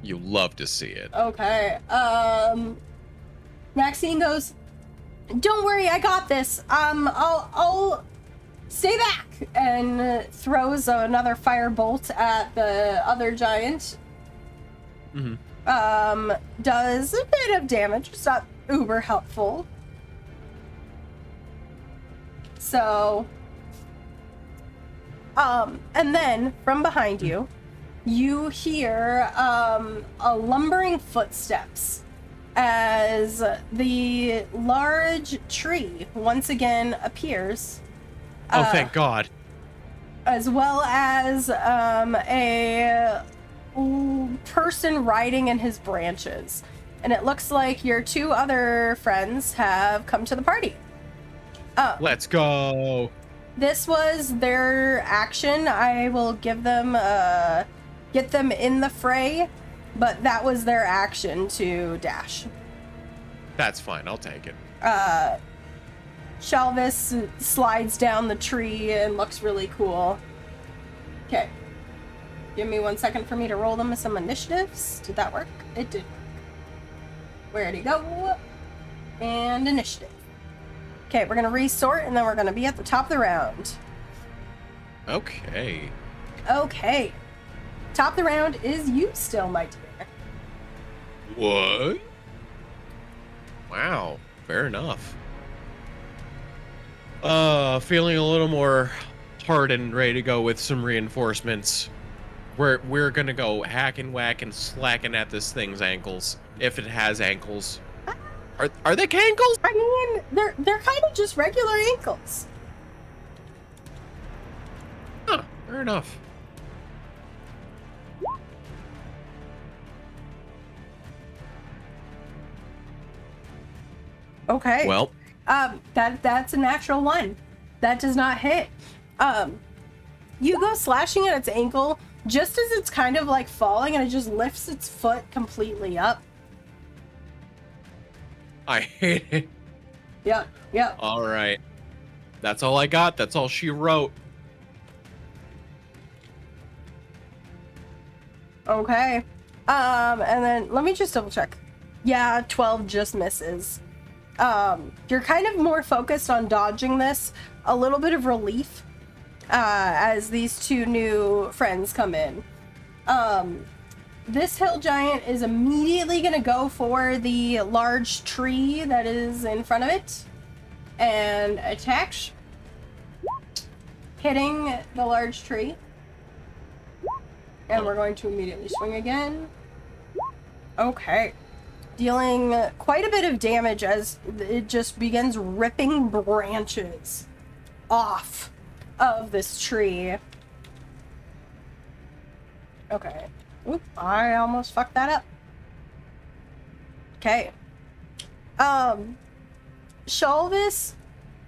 S1: You love to see it.
S2: Okay. Maxine goes, "Don't worry, I got this. I'll stay back," and throws another firebolt at the other giant.
S1: Mm-hmm.
S2: Does a bit of damage. It's not uber helpful. So, and then from behind you, you hear a lumbering footsteps as the large tree once again appears.
S1: Oh, thank God.
S2: As well as a person riding in his branches. And it looks like your 2 other friends have come to the party.
S1: Let's go.
S2: This was their action. I will give them, get them in the fray, but that was their action to dash.
S1: That's fine. I'll take it.
S2: Shalvis slides down the tree and looks really cool. Okay. Give me 1 second for me to roll them some initiatives. Did that work? It did work. Where'd he go? And initiative. Okay, we're gonna resort and then we're gonna be at the top of the round.
S1: Okay.
S2: Okay. Top of the round is you still, my dear.
S1: What? Wow. Fair enough. Feeling a little more hardened, ready to go with some reinforcements. We're gonna go hacking, whacking, slacking at this thing's ankles, if it has ankles. Are they cankles?
S2: I mean, they're kind of just regular ankles.
S1: Huh, fair enough.
S2: Okay.
S1: Well,
S2: that's a natural one. That does not hit. You go slashing at its ankle just as it's kind of like falling, and it just lifts its foot completely up.
S1: I hate it.
S2: Yep.
S1: All right. That's all I got. That's all she wrote.
S2: Okay. And then let me just double check. Yeah, 12 just misses. You're kind of more focused on dodging this. A little bit of relief as these two new friends come in. This hill giant is immediately going to go for the large tree that is in front of it and attack, hitting the large tree. And we're going to immediately swing again. Okay. Dealing quite a bit of damage as it just begins ripping branches off of this tree. Okay. Oop, I almost fucked that up. Okay. Shalvis,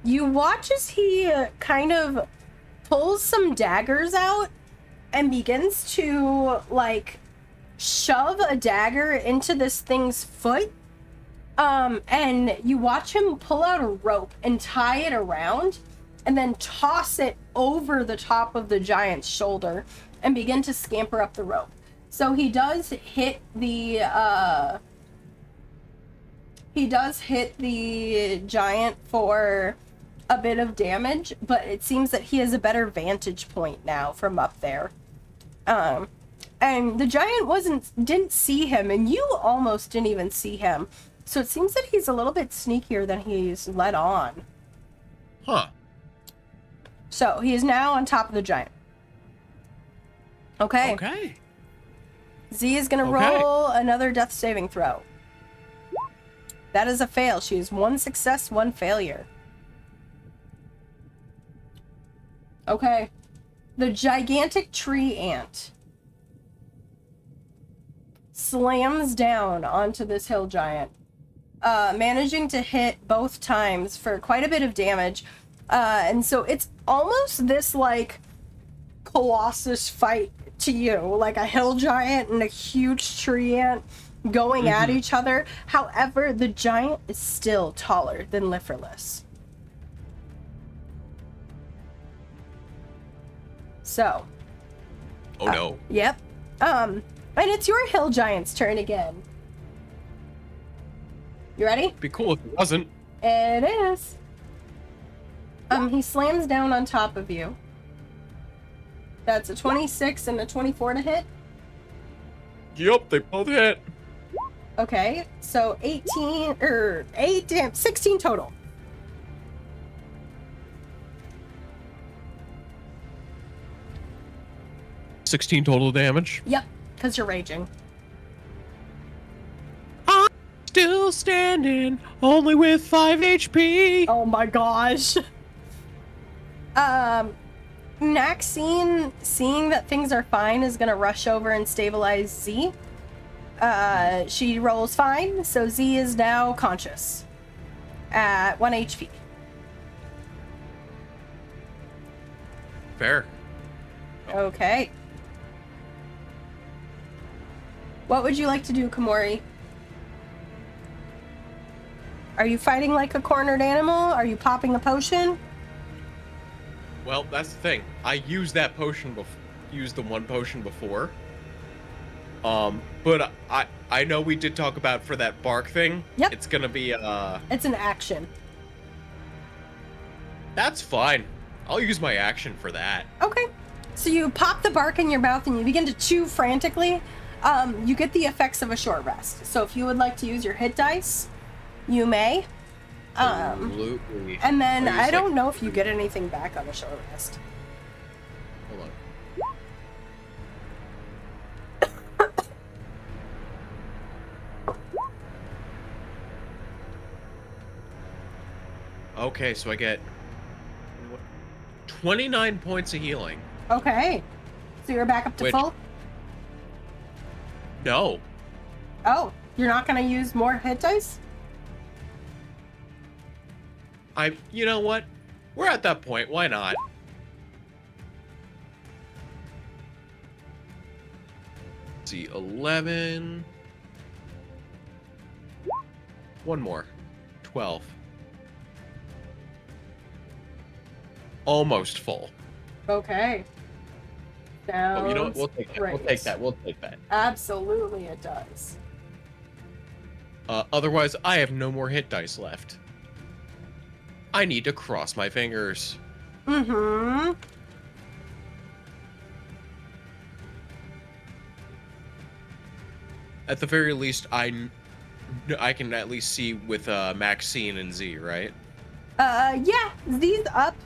S2: you watch as he kind of pulls some daggers out and begins to, like, shove a dagger into this thing's foot. And you watch him pull out a rope and tie it around and then toss it over the top of the giant's shoulder and begin to scamper up the rope. So he does hit the giant for a bit of damage, but it seems that he has a better vantage point now from up there. And the giant didn't see him, and you almost didn't even see him. So it seems that he's a little bit sneakier than he's let on.
S1: Huh.
S2: So he is now on top of the giant. Okay.
S1: Okay.
S2: Z is going to roll another death saving throw. That is a fail. She is 1 success, 1 failure. Okay. The gigantic tree ant slams down onto this hill giant, managing to hit both times for quite a bit of damage. And so it's almost this, like, colossus fight to you, like a hill giant and a huge tree ant going at each other. However, the giant is still taller than Liferless. So.
S1: Oh no.
S2: Yep. And it's your hill giant's turn again. You ready?
S1: Be cool if it wasn't.
S2: It is. He slams down on top of you. That's a 26 and a 24 to hit.
S1: Yep, they both hit.
S2: Okay, so 16 total.
S1: $16 total damage.
S2: Yep, because you're raging.
S1: I'm still standing, only with 5 HP.
S2: Oh my gosh. Maxine, seeing that things are fine, is gonna rush over and stabilize Z. She rolls fine, so Z is now conscious at 1 HP.
S1: Fair.
S2: Okay. What would you like to do, Comori? Are you fighting like a cornered animal? Are you popping a potion?
S1: Well, that's the thing. I used that potion used the one potion before. But I know we did talk about for that bark thing.
S2: Yep.
S1: It's gonna be
S2: It's an action.
S1: That's fine. I'll use my action for that.
S2: Okay. So you pop the bark in your mouth and you begin to chew frantically. You get the effects of a short rest. So if you would like to use your hit dice, you may.
S1: Absolutely.
S2: And then
S1: Are you
S2: I
S1: just,
S2: don't
S1: like,
S2: know if you get anything back on a short rest.
S1: Hold on. Okay, so I get 29 points of healing.
S2: Okay. So you're back up to full?
S1: No.
S2: Oh, you're not going to use more hit dice?
S1: You know what? We're at that point. Why not? Let's see, 11. One more. 12. Almost full.
S2: Okay.
S1: Oh, you know what?
S2: Sounds
S1: We'll take that.
S2: great.
S1: We'll take that. We'll take that.
S2: Absolutely it does.
S1: Otherwise, I have no more hit dice left. I need to cross my fingers.
S2: Mm-hmm.
S1: At the very least, I can at least see with Maxine and Z, right?
S2: Yeah, Z's up.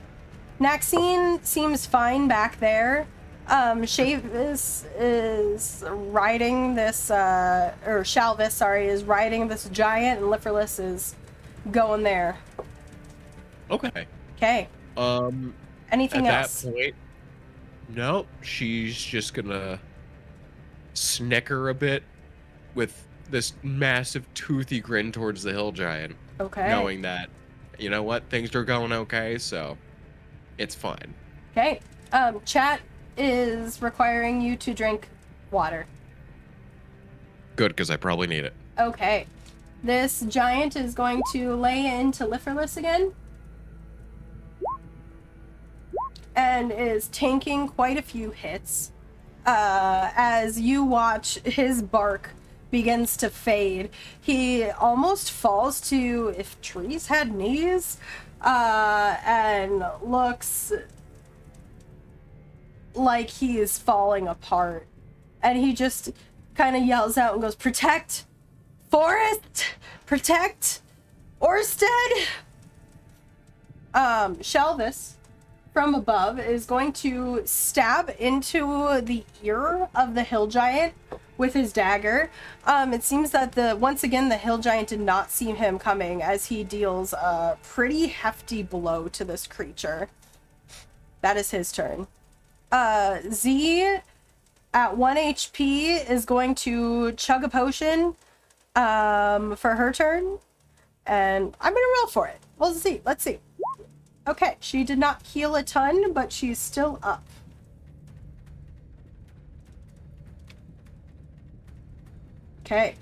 S2: Maxine seems fine back there. Shavis is riding this, or Shalvis, sorry, is riding this giant, and Liferless is going there.
S1: Okay.
S2: Okay. Anything else?
S1: At that point, nope. She's just gonna snicker a bit with this massive toothy grin towards the hill giant.
S2: Okay.
S1: Knowing that, you know what, things are going okay, so it's fine.
S2: Okay. Chat is requiring you to drink water.
S1: Good, because I probably need it.
S2: Okay. This giant is going to lay into Liferless again. And is tanking quite a few hits. As you watch his bark begins to fade. He almost falls to if trees had knees. And looks like he is falling apart. And he just kind of yells out and goes, "Protect! Forest! Protect! Orstead!" Shelvis from above is going to stab into the ear of the hill giant with his dagger. It seems that once again the hill giant did not see him coming as he deals a pretty hefty blow to this creature. That is his turn. Z at 1 HP is going to chug a potion for her turn. And I'm gonna roll for it. We'll see. Let's see. Okay, she did not heal a ton, but she's still up. Okay.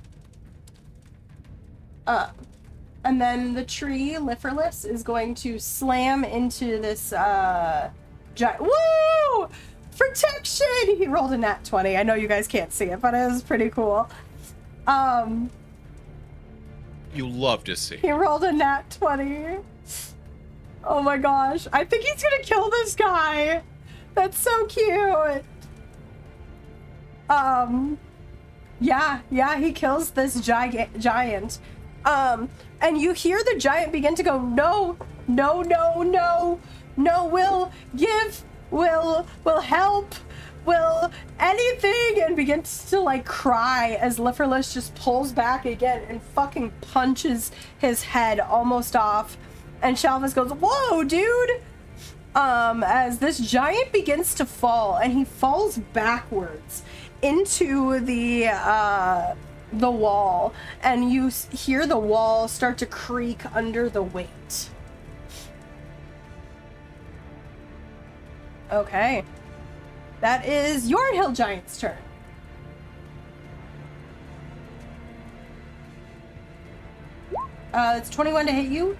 S2: And then the tree, Liferless, is going to slam into this giant. Woo! Protection! He rolled a nat 20. I know you guys can't see it, but it was pretty cool.
S1: You love to see.
S2: He rolled a nat 20. Oh my gosh. I think he's gonna kill this guy. That's so cute. Yeah, he kills this giant. And you hear the giant begin to go, no, will give, will help, will anything, and begins to like cry as Liferless just pulls back again and fucking punches his head almost off. And Shalvis goes, "Whoa, dude!" As this giant begins to fall, and he falls backwards into the wall, and you hear the wall start to creak under the weight. Okay. That is your hill giant's turn. It's 21 to hit you.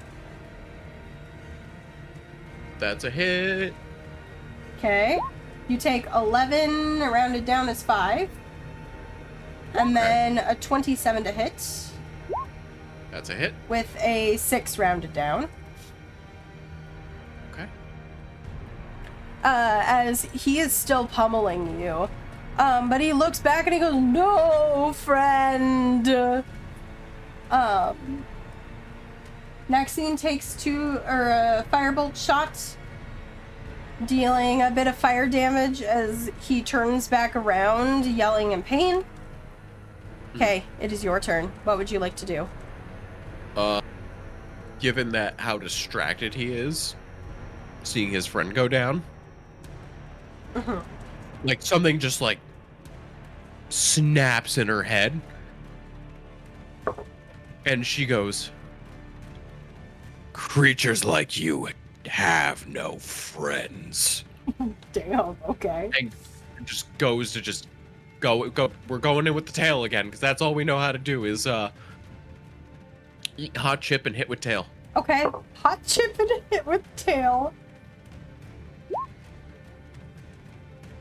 S1: That's a hit.
S2: Okay. You take 11, rounded down as 5. And then a 27 to hit.
S1: That's a hit.
S2: With a 6 rounded down.
S1: Okay.
S2: As he is still pummeling you. But he looks back and he goes, "No, friend." Maxine takes a firebolt shot, dealing a bit of fire damage as he turns back around, yelling in pain. Okay, it is your turn. What would you like to do?
S1: Given that how distracted he is, seeing his friend go down, like something just like snaps in her head, and she goes, "Creatures like you have no friends."
S2: Damn, okay.
S1: And just goes to just go. We're going in with the tail again, because that's all we know how to do is eat hot chip and hit with tail.
S2: Okay, hot chip and hit with tail.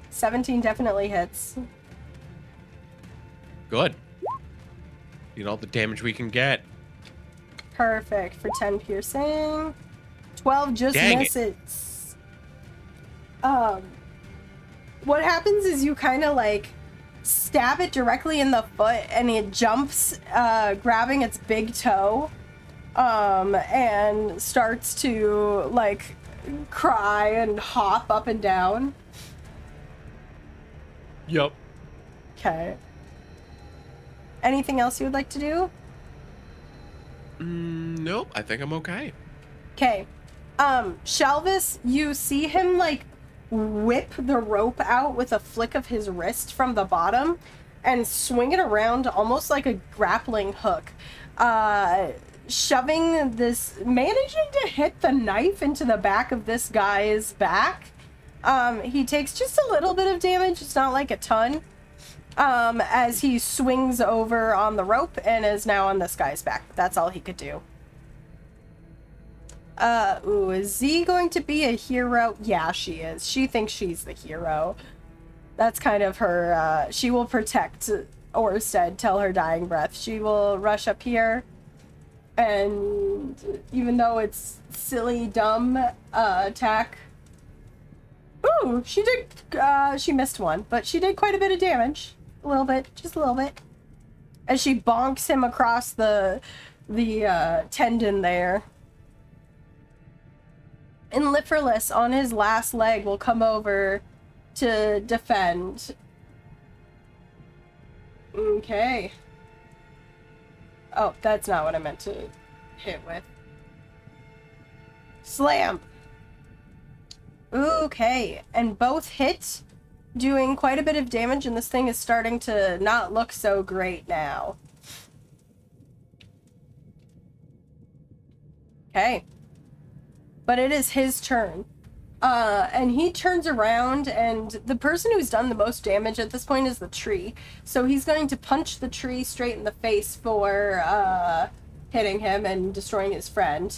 S2: 17 definitely hits.
S1: Good. You know, all the damage we can get.
S2: Perfect for 10 piercing. 12 just
S1: Dang
S2: misses. What happens is you kind of like stab it directly in the foot and it jumps, grabbing its big toe, and starts to like cry and hop up and down.
S1: Yep.
S2: Okay. Anything else you would like to do?
S1: Nope. I think I'm okay.
S2: Okay. Shelvis, you see him like whip the rope out with a flick of his wrist from the bottom and swing it around almost like a grappling hook. Shoving this, managing to hit the knife into the back of this guy's back. He takes just a little bit of damage. It's not like a ton. As he swings over on the rope and is now on this guy's back. That's all he could do. Is Z going to be a hero? Yeah, she is. She thinks she's the hero. That's kind of her, she will protect Orstead till her dying breath. She will rush up here, and even though it's silly, dumb, attack. Ooh, she did, she missed one, but she did quite a bit of damage. A little bit, just a little bit. As she bonks him across the tendon there. And Liferless on his last leg will come over to defend. Okay. Oh, that's not what I meant to hit with. Slam! Okay, and both hit, doing quite a bit of damage, and this thing is starting to not look so great now. Okay. But it is his turn. And he turns around, and the person who's done the most damage at this point is the tree. So he's going to punch the tree straight in the face for hitting him and destroying his friend.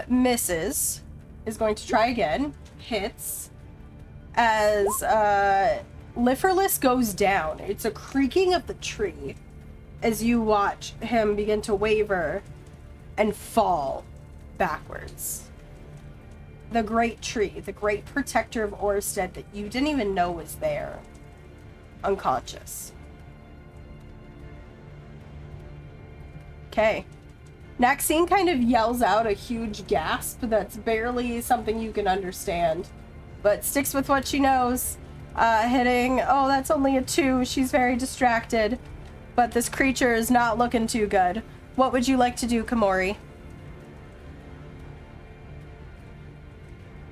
S2: Misses. Is going to try again. Hits. As Liferless goes down. It's a creaking of the tree as you watch him begin to waver and fall backwards. The great tree, the great protector of Orstead that you didn't even know was there. Unconscious. Okay. Maxine kind of yells out a huge gasp that's barely something you can understand, but sticks with what she knows. Hitting, oh, that's only a 2. She's very distracted, but this creature is not looking too good. What would you like to do, Comori?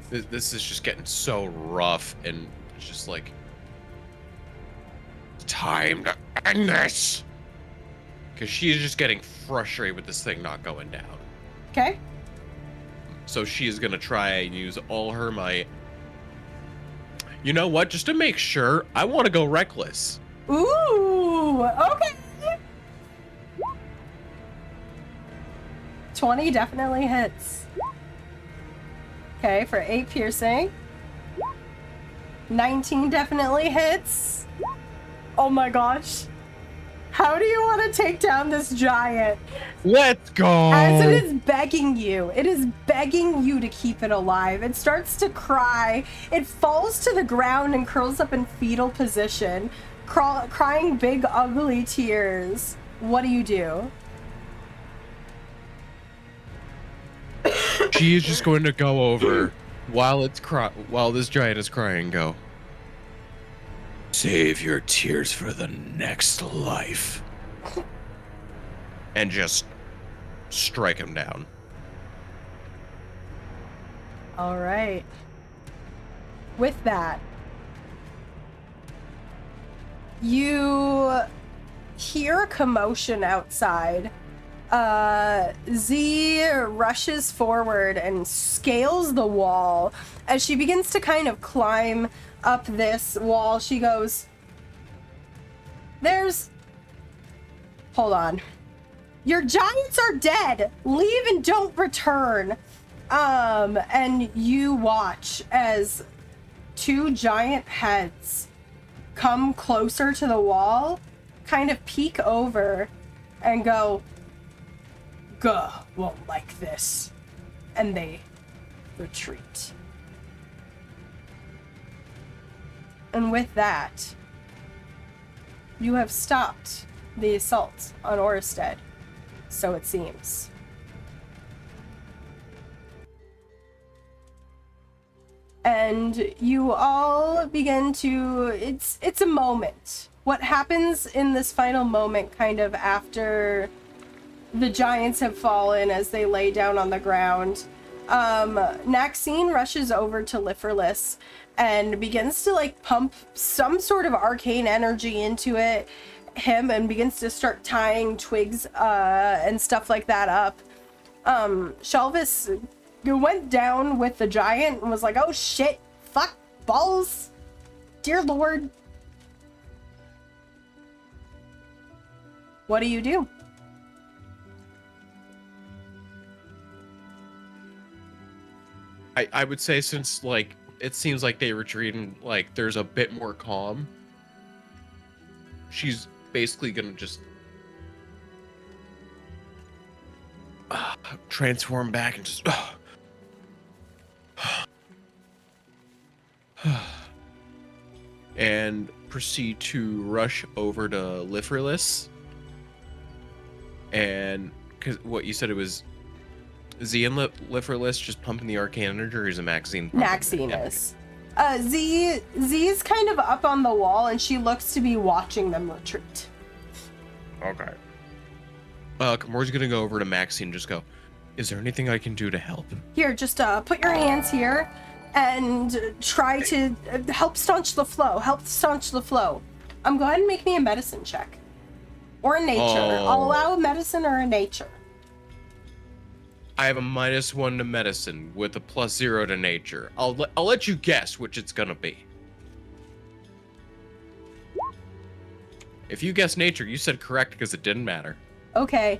S1: This is just getting so rough, and it's just like, time to end this. Because she is just getting frustrated with this thing not going down.
S2: Okay.
S1: So she is going to try and use all her might. You know what? Just to make sure, I want to go reckless.
S2: Ooh, okay. 20 definitely hits. Okay, for 8 piercing. 19 definitely hits. Oh my gosh. How do you want to take down this giant?
S1: Let's go!
S2: As it is begging you to keep it alive. It starts to cry. It falls to the ground and curls up in fetal position, crying big, ugly tears. What do you do?
S1: She is just going to go over while this giant is crying. Go. Save your tears for the next life. And just strike him down.
S2: All right. With that, you hear a commotion outside. Z rushes forward and scales the wall. As she begins to kind of climb up this wall, she goes, hold on. Your giants are dead. Leave and don't return. And you watch as two giant heads come closer to the wall, kind of peek over and go, "Guh, won't like this." And they retreat. And with that, you have stopped the assault on Orstead. So it seems. And you all begin to, it's a moment. What happens in this final moment, kind of after the giants have fallen as they lay down on the ground, Maxine rushes over to Liferless and begins to like pump some sort of arcane energy into him and begins to start tying twigs and stuff like that up. Shelvis went down with the giant and was like, "Oh shit, fuck, balls, dear lord." What do you do?
S1: I would say, since like it seems like they retreat and like there's a bit more calm, she's basically gonna just transform back and just and proceed to rush over to Liferless. And because what you said, it was Z and Liferless just pumping the arcane energy, or is it Maxine?
S2: Maxine is. Z's kind of up on the wall, and she looks to be watching them retreat.
S1: Okay. Comori's gonna go over to Maxine and just go, "Is there anything I can do to help?"
S2: Here, just put your hands here and try to help staunch the flow. Go ahead and make me a medicine check. Or a nature. I'll allow a medicine or a nature.
S1: I have a -1 to medicine with a +0 to nature. I'll let you guess which it's gonna be. If you guess nature, you said correct because it didn't matter.
S2: Okay.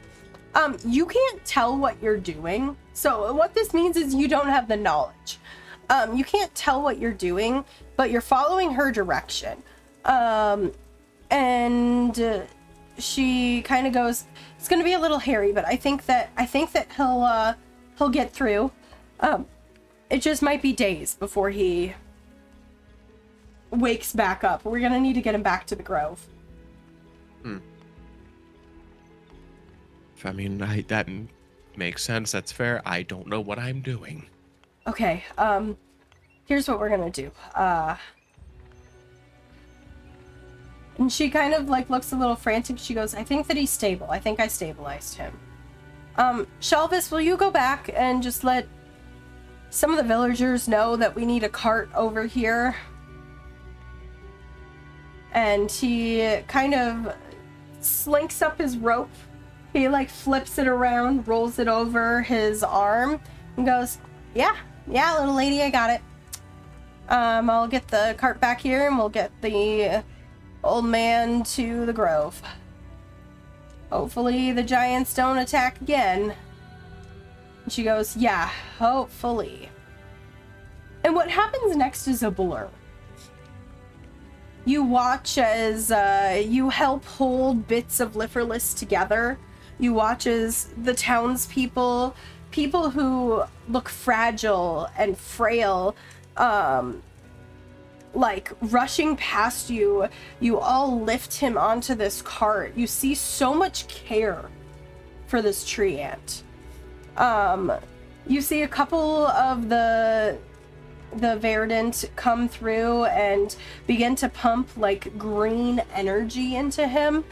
S2: You can't tell what you're doing. So what this means is you don't have the knowledge. You can't tell what you're doing, but you're following her direction. And she kind of goes, "It's gonna be a little hairy, but I think that he'll get through. It just might be days before he wakes back up. We're gonna need to get him back to the Grove."
S1: I mean, that makes sense. That's fair. I don't know what I'm doing.
S2: Okay. Here's what we're gonna do. And she kind of like looks a little frantic. She goes, "I think that he's stable. I think I stabilized him. Shelvis, will you go back and just let some of the villagers know that we need a cart over here?" And he kind of slinks up his rope. He like flips it around, rolls it over his arm, and goes, Yeah, little lady, I got it. I'll get the cart back here and we'll get the old man to the Grove. Hopefully the giants don't attack again." And she goes, "Yeah, hopefully." And what happens next is a blur. You watch as you help hold bits of Liferless together. You watch as the townspeople, people who look fragile and frail, like rushing past you, you all lift him onto this cart. You see so much care for this tree ant. You see a couple of the Verdant come through and begin to pump like green energy into him,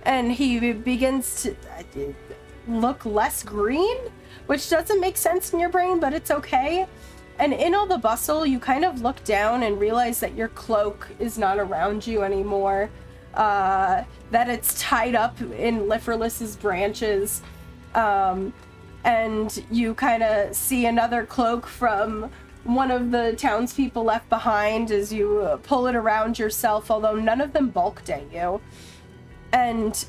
S2: and he begins to look less green, which doesn't make sense in your brain, but it's okay. And in all the bustle, you kind of look down and realize that your cloak is not around you anymore, that it's tied up in Liferless's branches, and you kind of see another cloak from one of the townspeople left behind as you pull it around yourself, although none of them bulked at you. And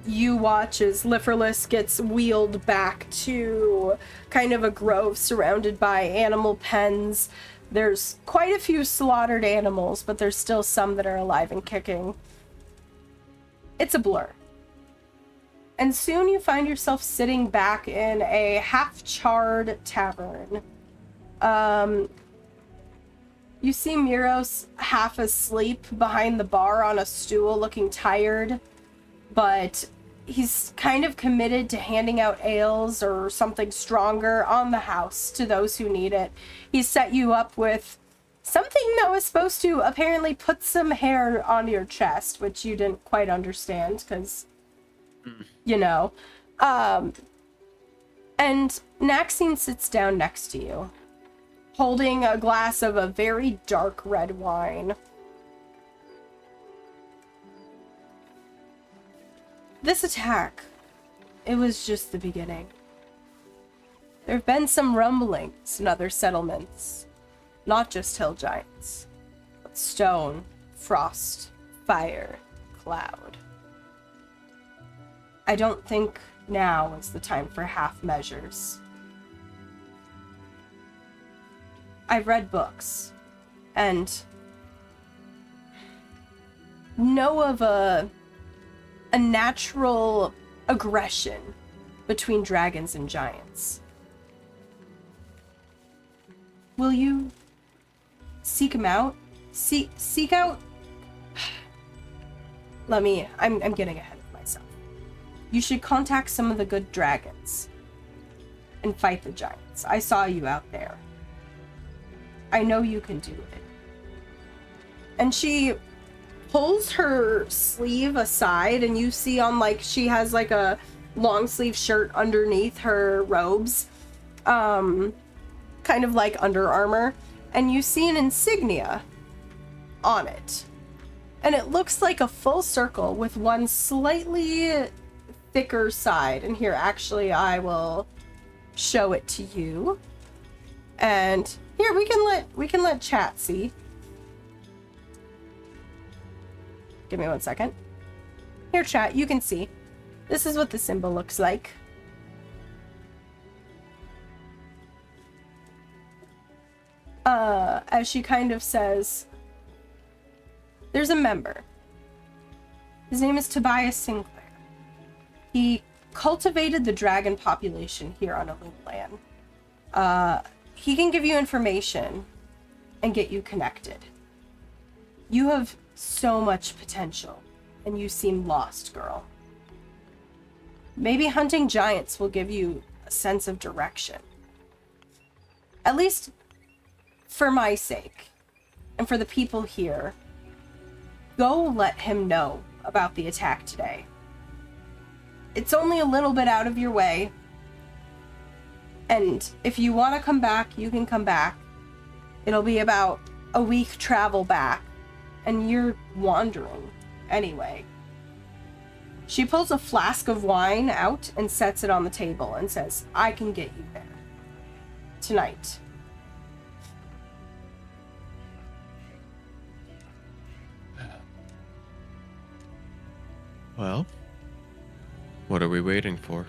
S2: you watch as Liferless gets wheeled back to kind of a grove surrounded by animal pens. There's quite a few slaughtered animals, but there's still some that are alive and kicking. It's a blur. And soon you find yourself sitting back in a half-charred tavern. You see Miros half asleep behind the bar on a stool, looking tired, but he's kind of committed to handing out ales or something stronger on the house to those who need it. He set you up with something that was supposed to apparently put some hair on your chest, which you didn't quite understand because, you know. And Naxine sits down next to you, holding a glass of a very dark red wine. This attack, it was just the beginning. There have been some rumblings in other settlements, not just hill giants, but stone, frost, fire, cloud. I don't think now is the time for half measures. I've read books and know of a natural aggression between dragons and giants. Will you seek him out? Seek out? I'm getting ahead of myself. You should contact some of the good dragons and fight the giants. I saw you out there. I know you can do it. And she pulls her sleeve aside, and you see on, like, she has like a long sleeve shirt underneath her robes, kind of like Under Armour, and you see an insignia on it, and it looks like a full circle with one slightly thicker side. And here, actually, I will show it to you, and here we can let chat see. Give me 1 second. Here, chat, you can see. This is what the symbol looks like. As she kind of says, there's a member. His name is Tobias Sinclair. He cultivated the dragon population here on Ilumelan. He can give you information and get you connected. You have so much potential, and you seem lost, girl. Maybe hunting giants will give you a sense of direction. At least for my sake, and for the people here. Go let him know about the attack today. It's only a little bit out of your way, and if you want to come back, you can come back. It'll be about a week travel back, and you're wandering anyway. She pulls a flask of wine out and sets it on the table and says, I can get you there. Tonight.
S1: Well, what are we waiting for?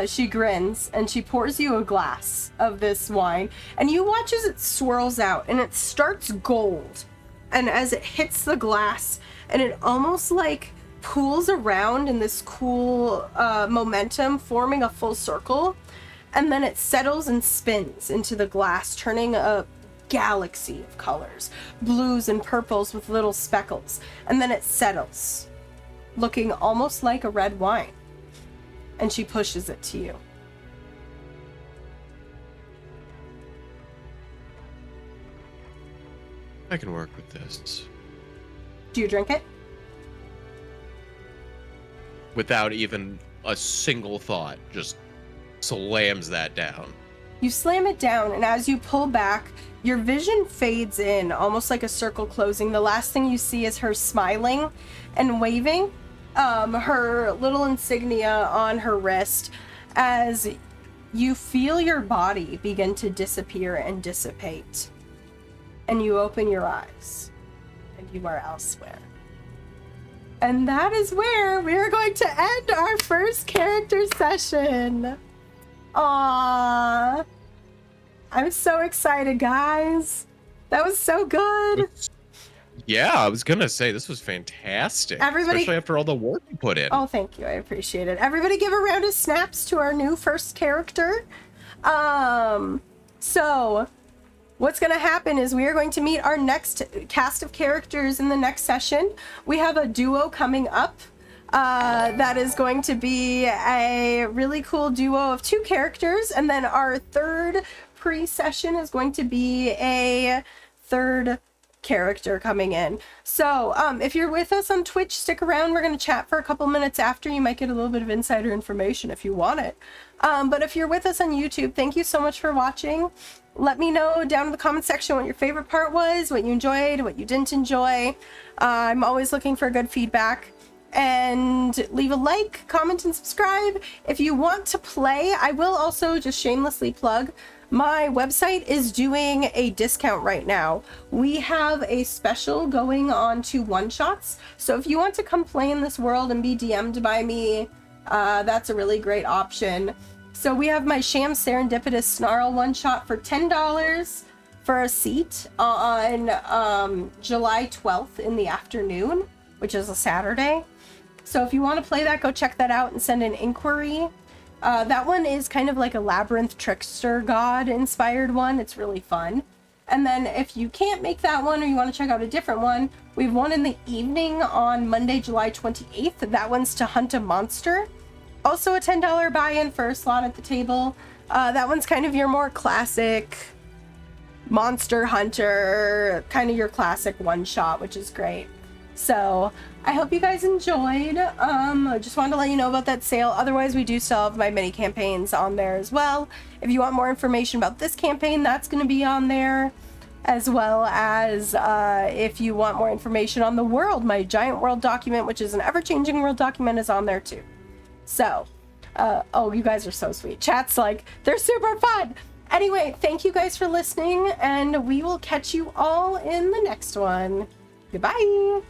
S2: She grins and she pours you a glass of this wine, and you watch as it swirls out and it starts gold. And as it hits the glass, and it almost like pools around in this cool momentum, forming a full circle, and then it settles and spins into the glass, turning a galaxy of colors, blues and purples with little speckles, and then it settles, looking almost like a red wine. And she pushes it to you.
S1: I can work with this.
S2: Do you drink it?
S1: Without even a single thought, just slams that down.
S2: You slam it down, and as you pull back, your vision fades in, almost like a circle closing. The last thing you see is her smiling and waving, her little insignia on her wrist, as you feel your body begin to disappear and dissipate. And you open your eyes, and you are elsewhere. And that is where we are going to end our first character session. Aww. I'm so excited, guys. That was so good.
S1: Yeah, I was gonna say this was fantastic.
S2: Everybody,
S1: especially after all the work you put in.
S2: Oh, thank you. I appreciate it. Everybody give a round of snaps to our new first character. So what's going to happen is we are going to meet our next cast of characters in the next session. We have a duo coming up. That is going to be a really cool duo of 2 characters. And then our third pre-session is going to be a third character coming in. So if you're with us on Twitch, stick around. We're going to chat for a couple minutes after. You might get a little bit of insider information if you want it. But if you're with us on YouTube, thank you so much for watching. Let me know down in the comment section what your favorite part was, what you enjoyed, what you didn't enjoy. I'm always looking for good feedback. And leave a like, comment, and subscribe. If you want to play, I will also just shamelessly plug, my website is doing a discount right now. We have a special going on to one-shots. So if you want to come play in this world and be DM'd by me, that's a really great option. So we have my Sham Serendipitous Snarl one-shot for $10 for a seat on July 12th in the afternoon, which is a Saturday. So if you want to play that, go check that out and send an inquiry. That one is kind of like a labyrinth trickster god inspired one. It's really fun. And then if you can't make that one or you want to check out a different one, we have one in the evening on Monday, July 28th. That one's to hunt a monster. Also a $10 buy-in for a slot at the table. That one's kind of your more classic monster hunter, kind of your classic one-shot, which is great. So I hope you guys enjoyed. I just wanted to let you know about that sale. Otherwise, we do still have my mini campaigns on there as well. If you want more information about this campaign, that's going to be on there, as well as if you want more information on the world, my giant world document, which is an ever-changing world document, is on there too. So, oh, you guys are so sweet. Chat's like, they're super fun. Anyway, thank you guys for listening, and we will catch you all in the next one. Goodbye.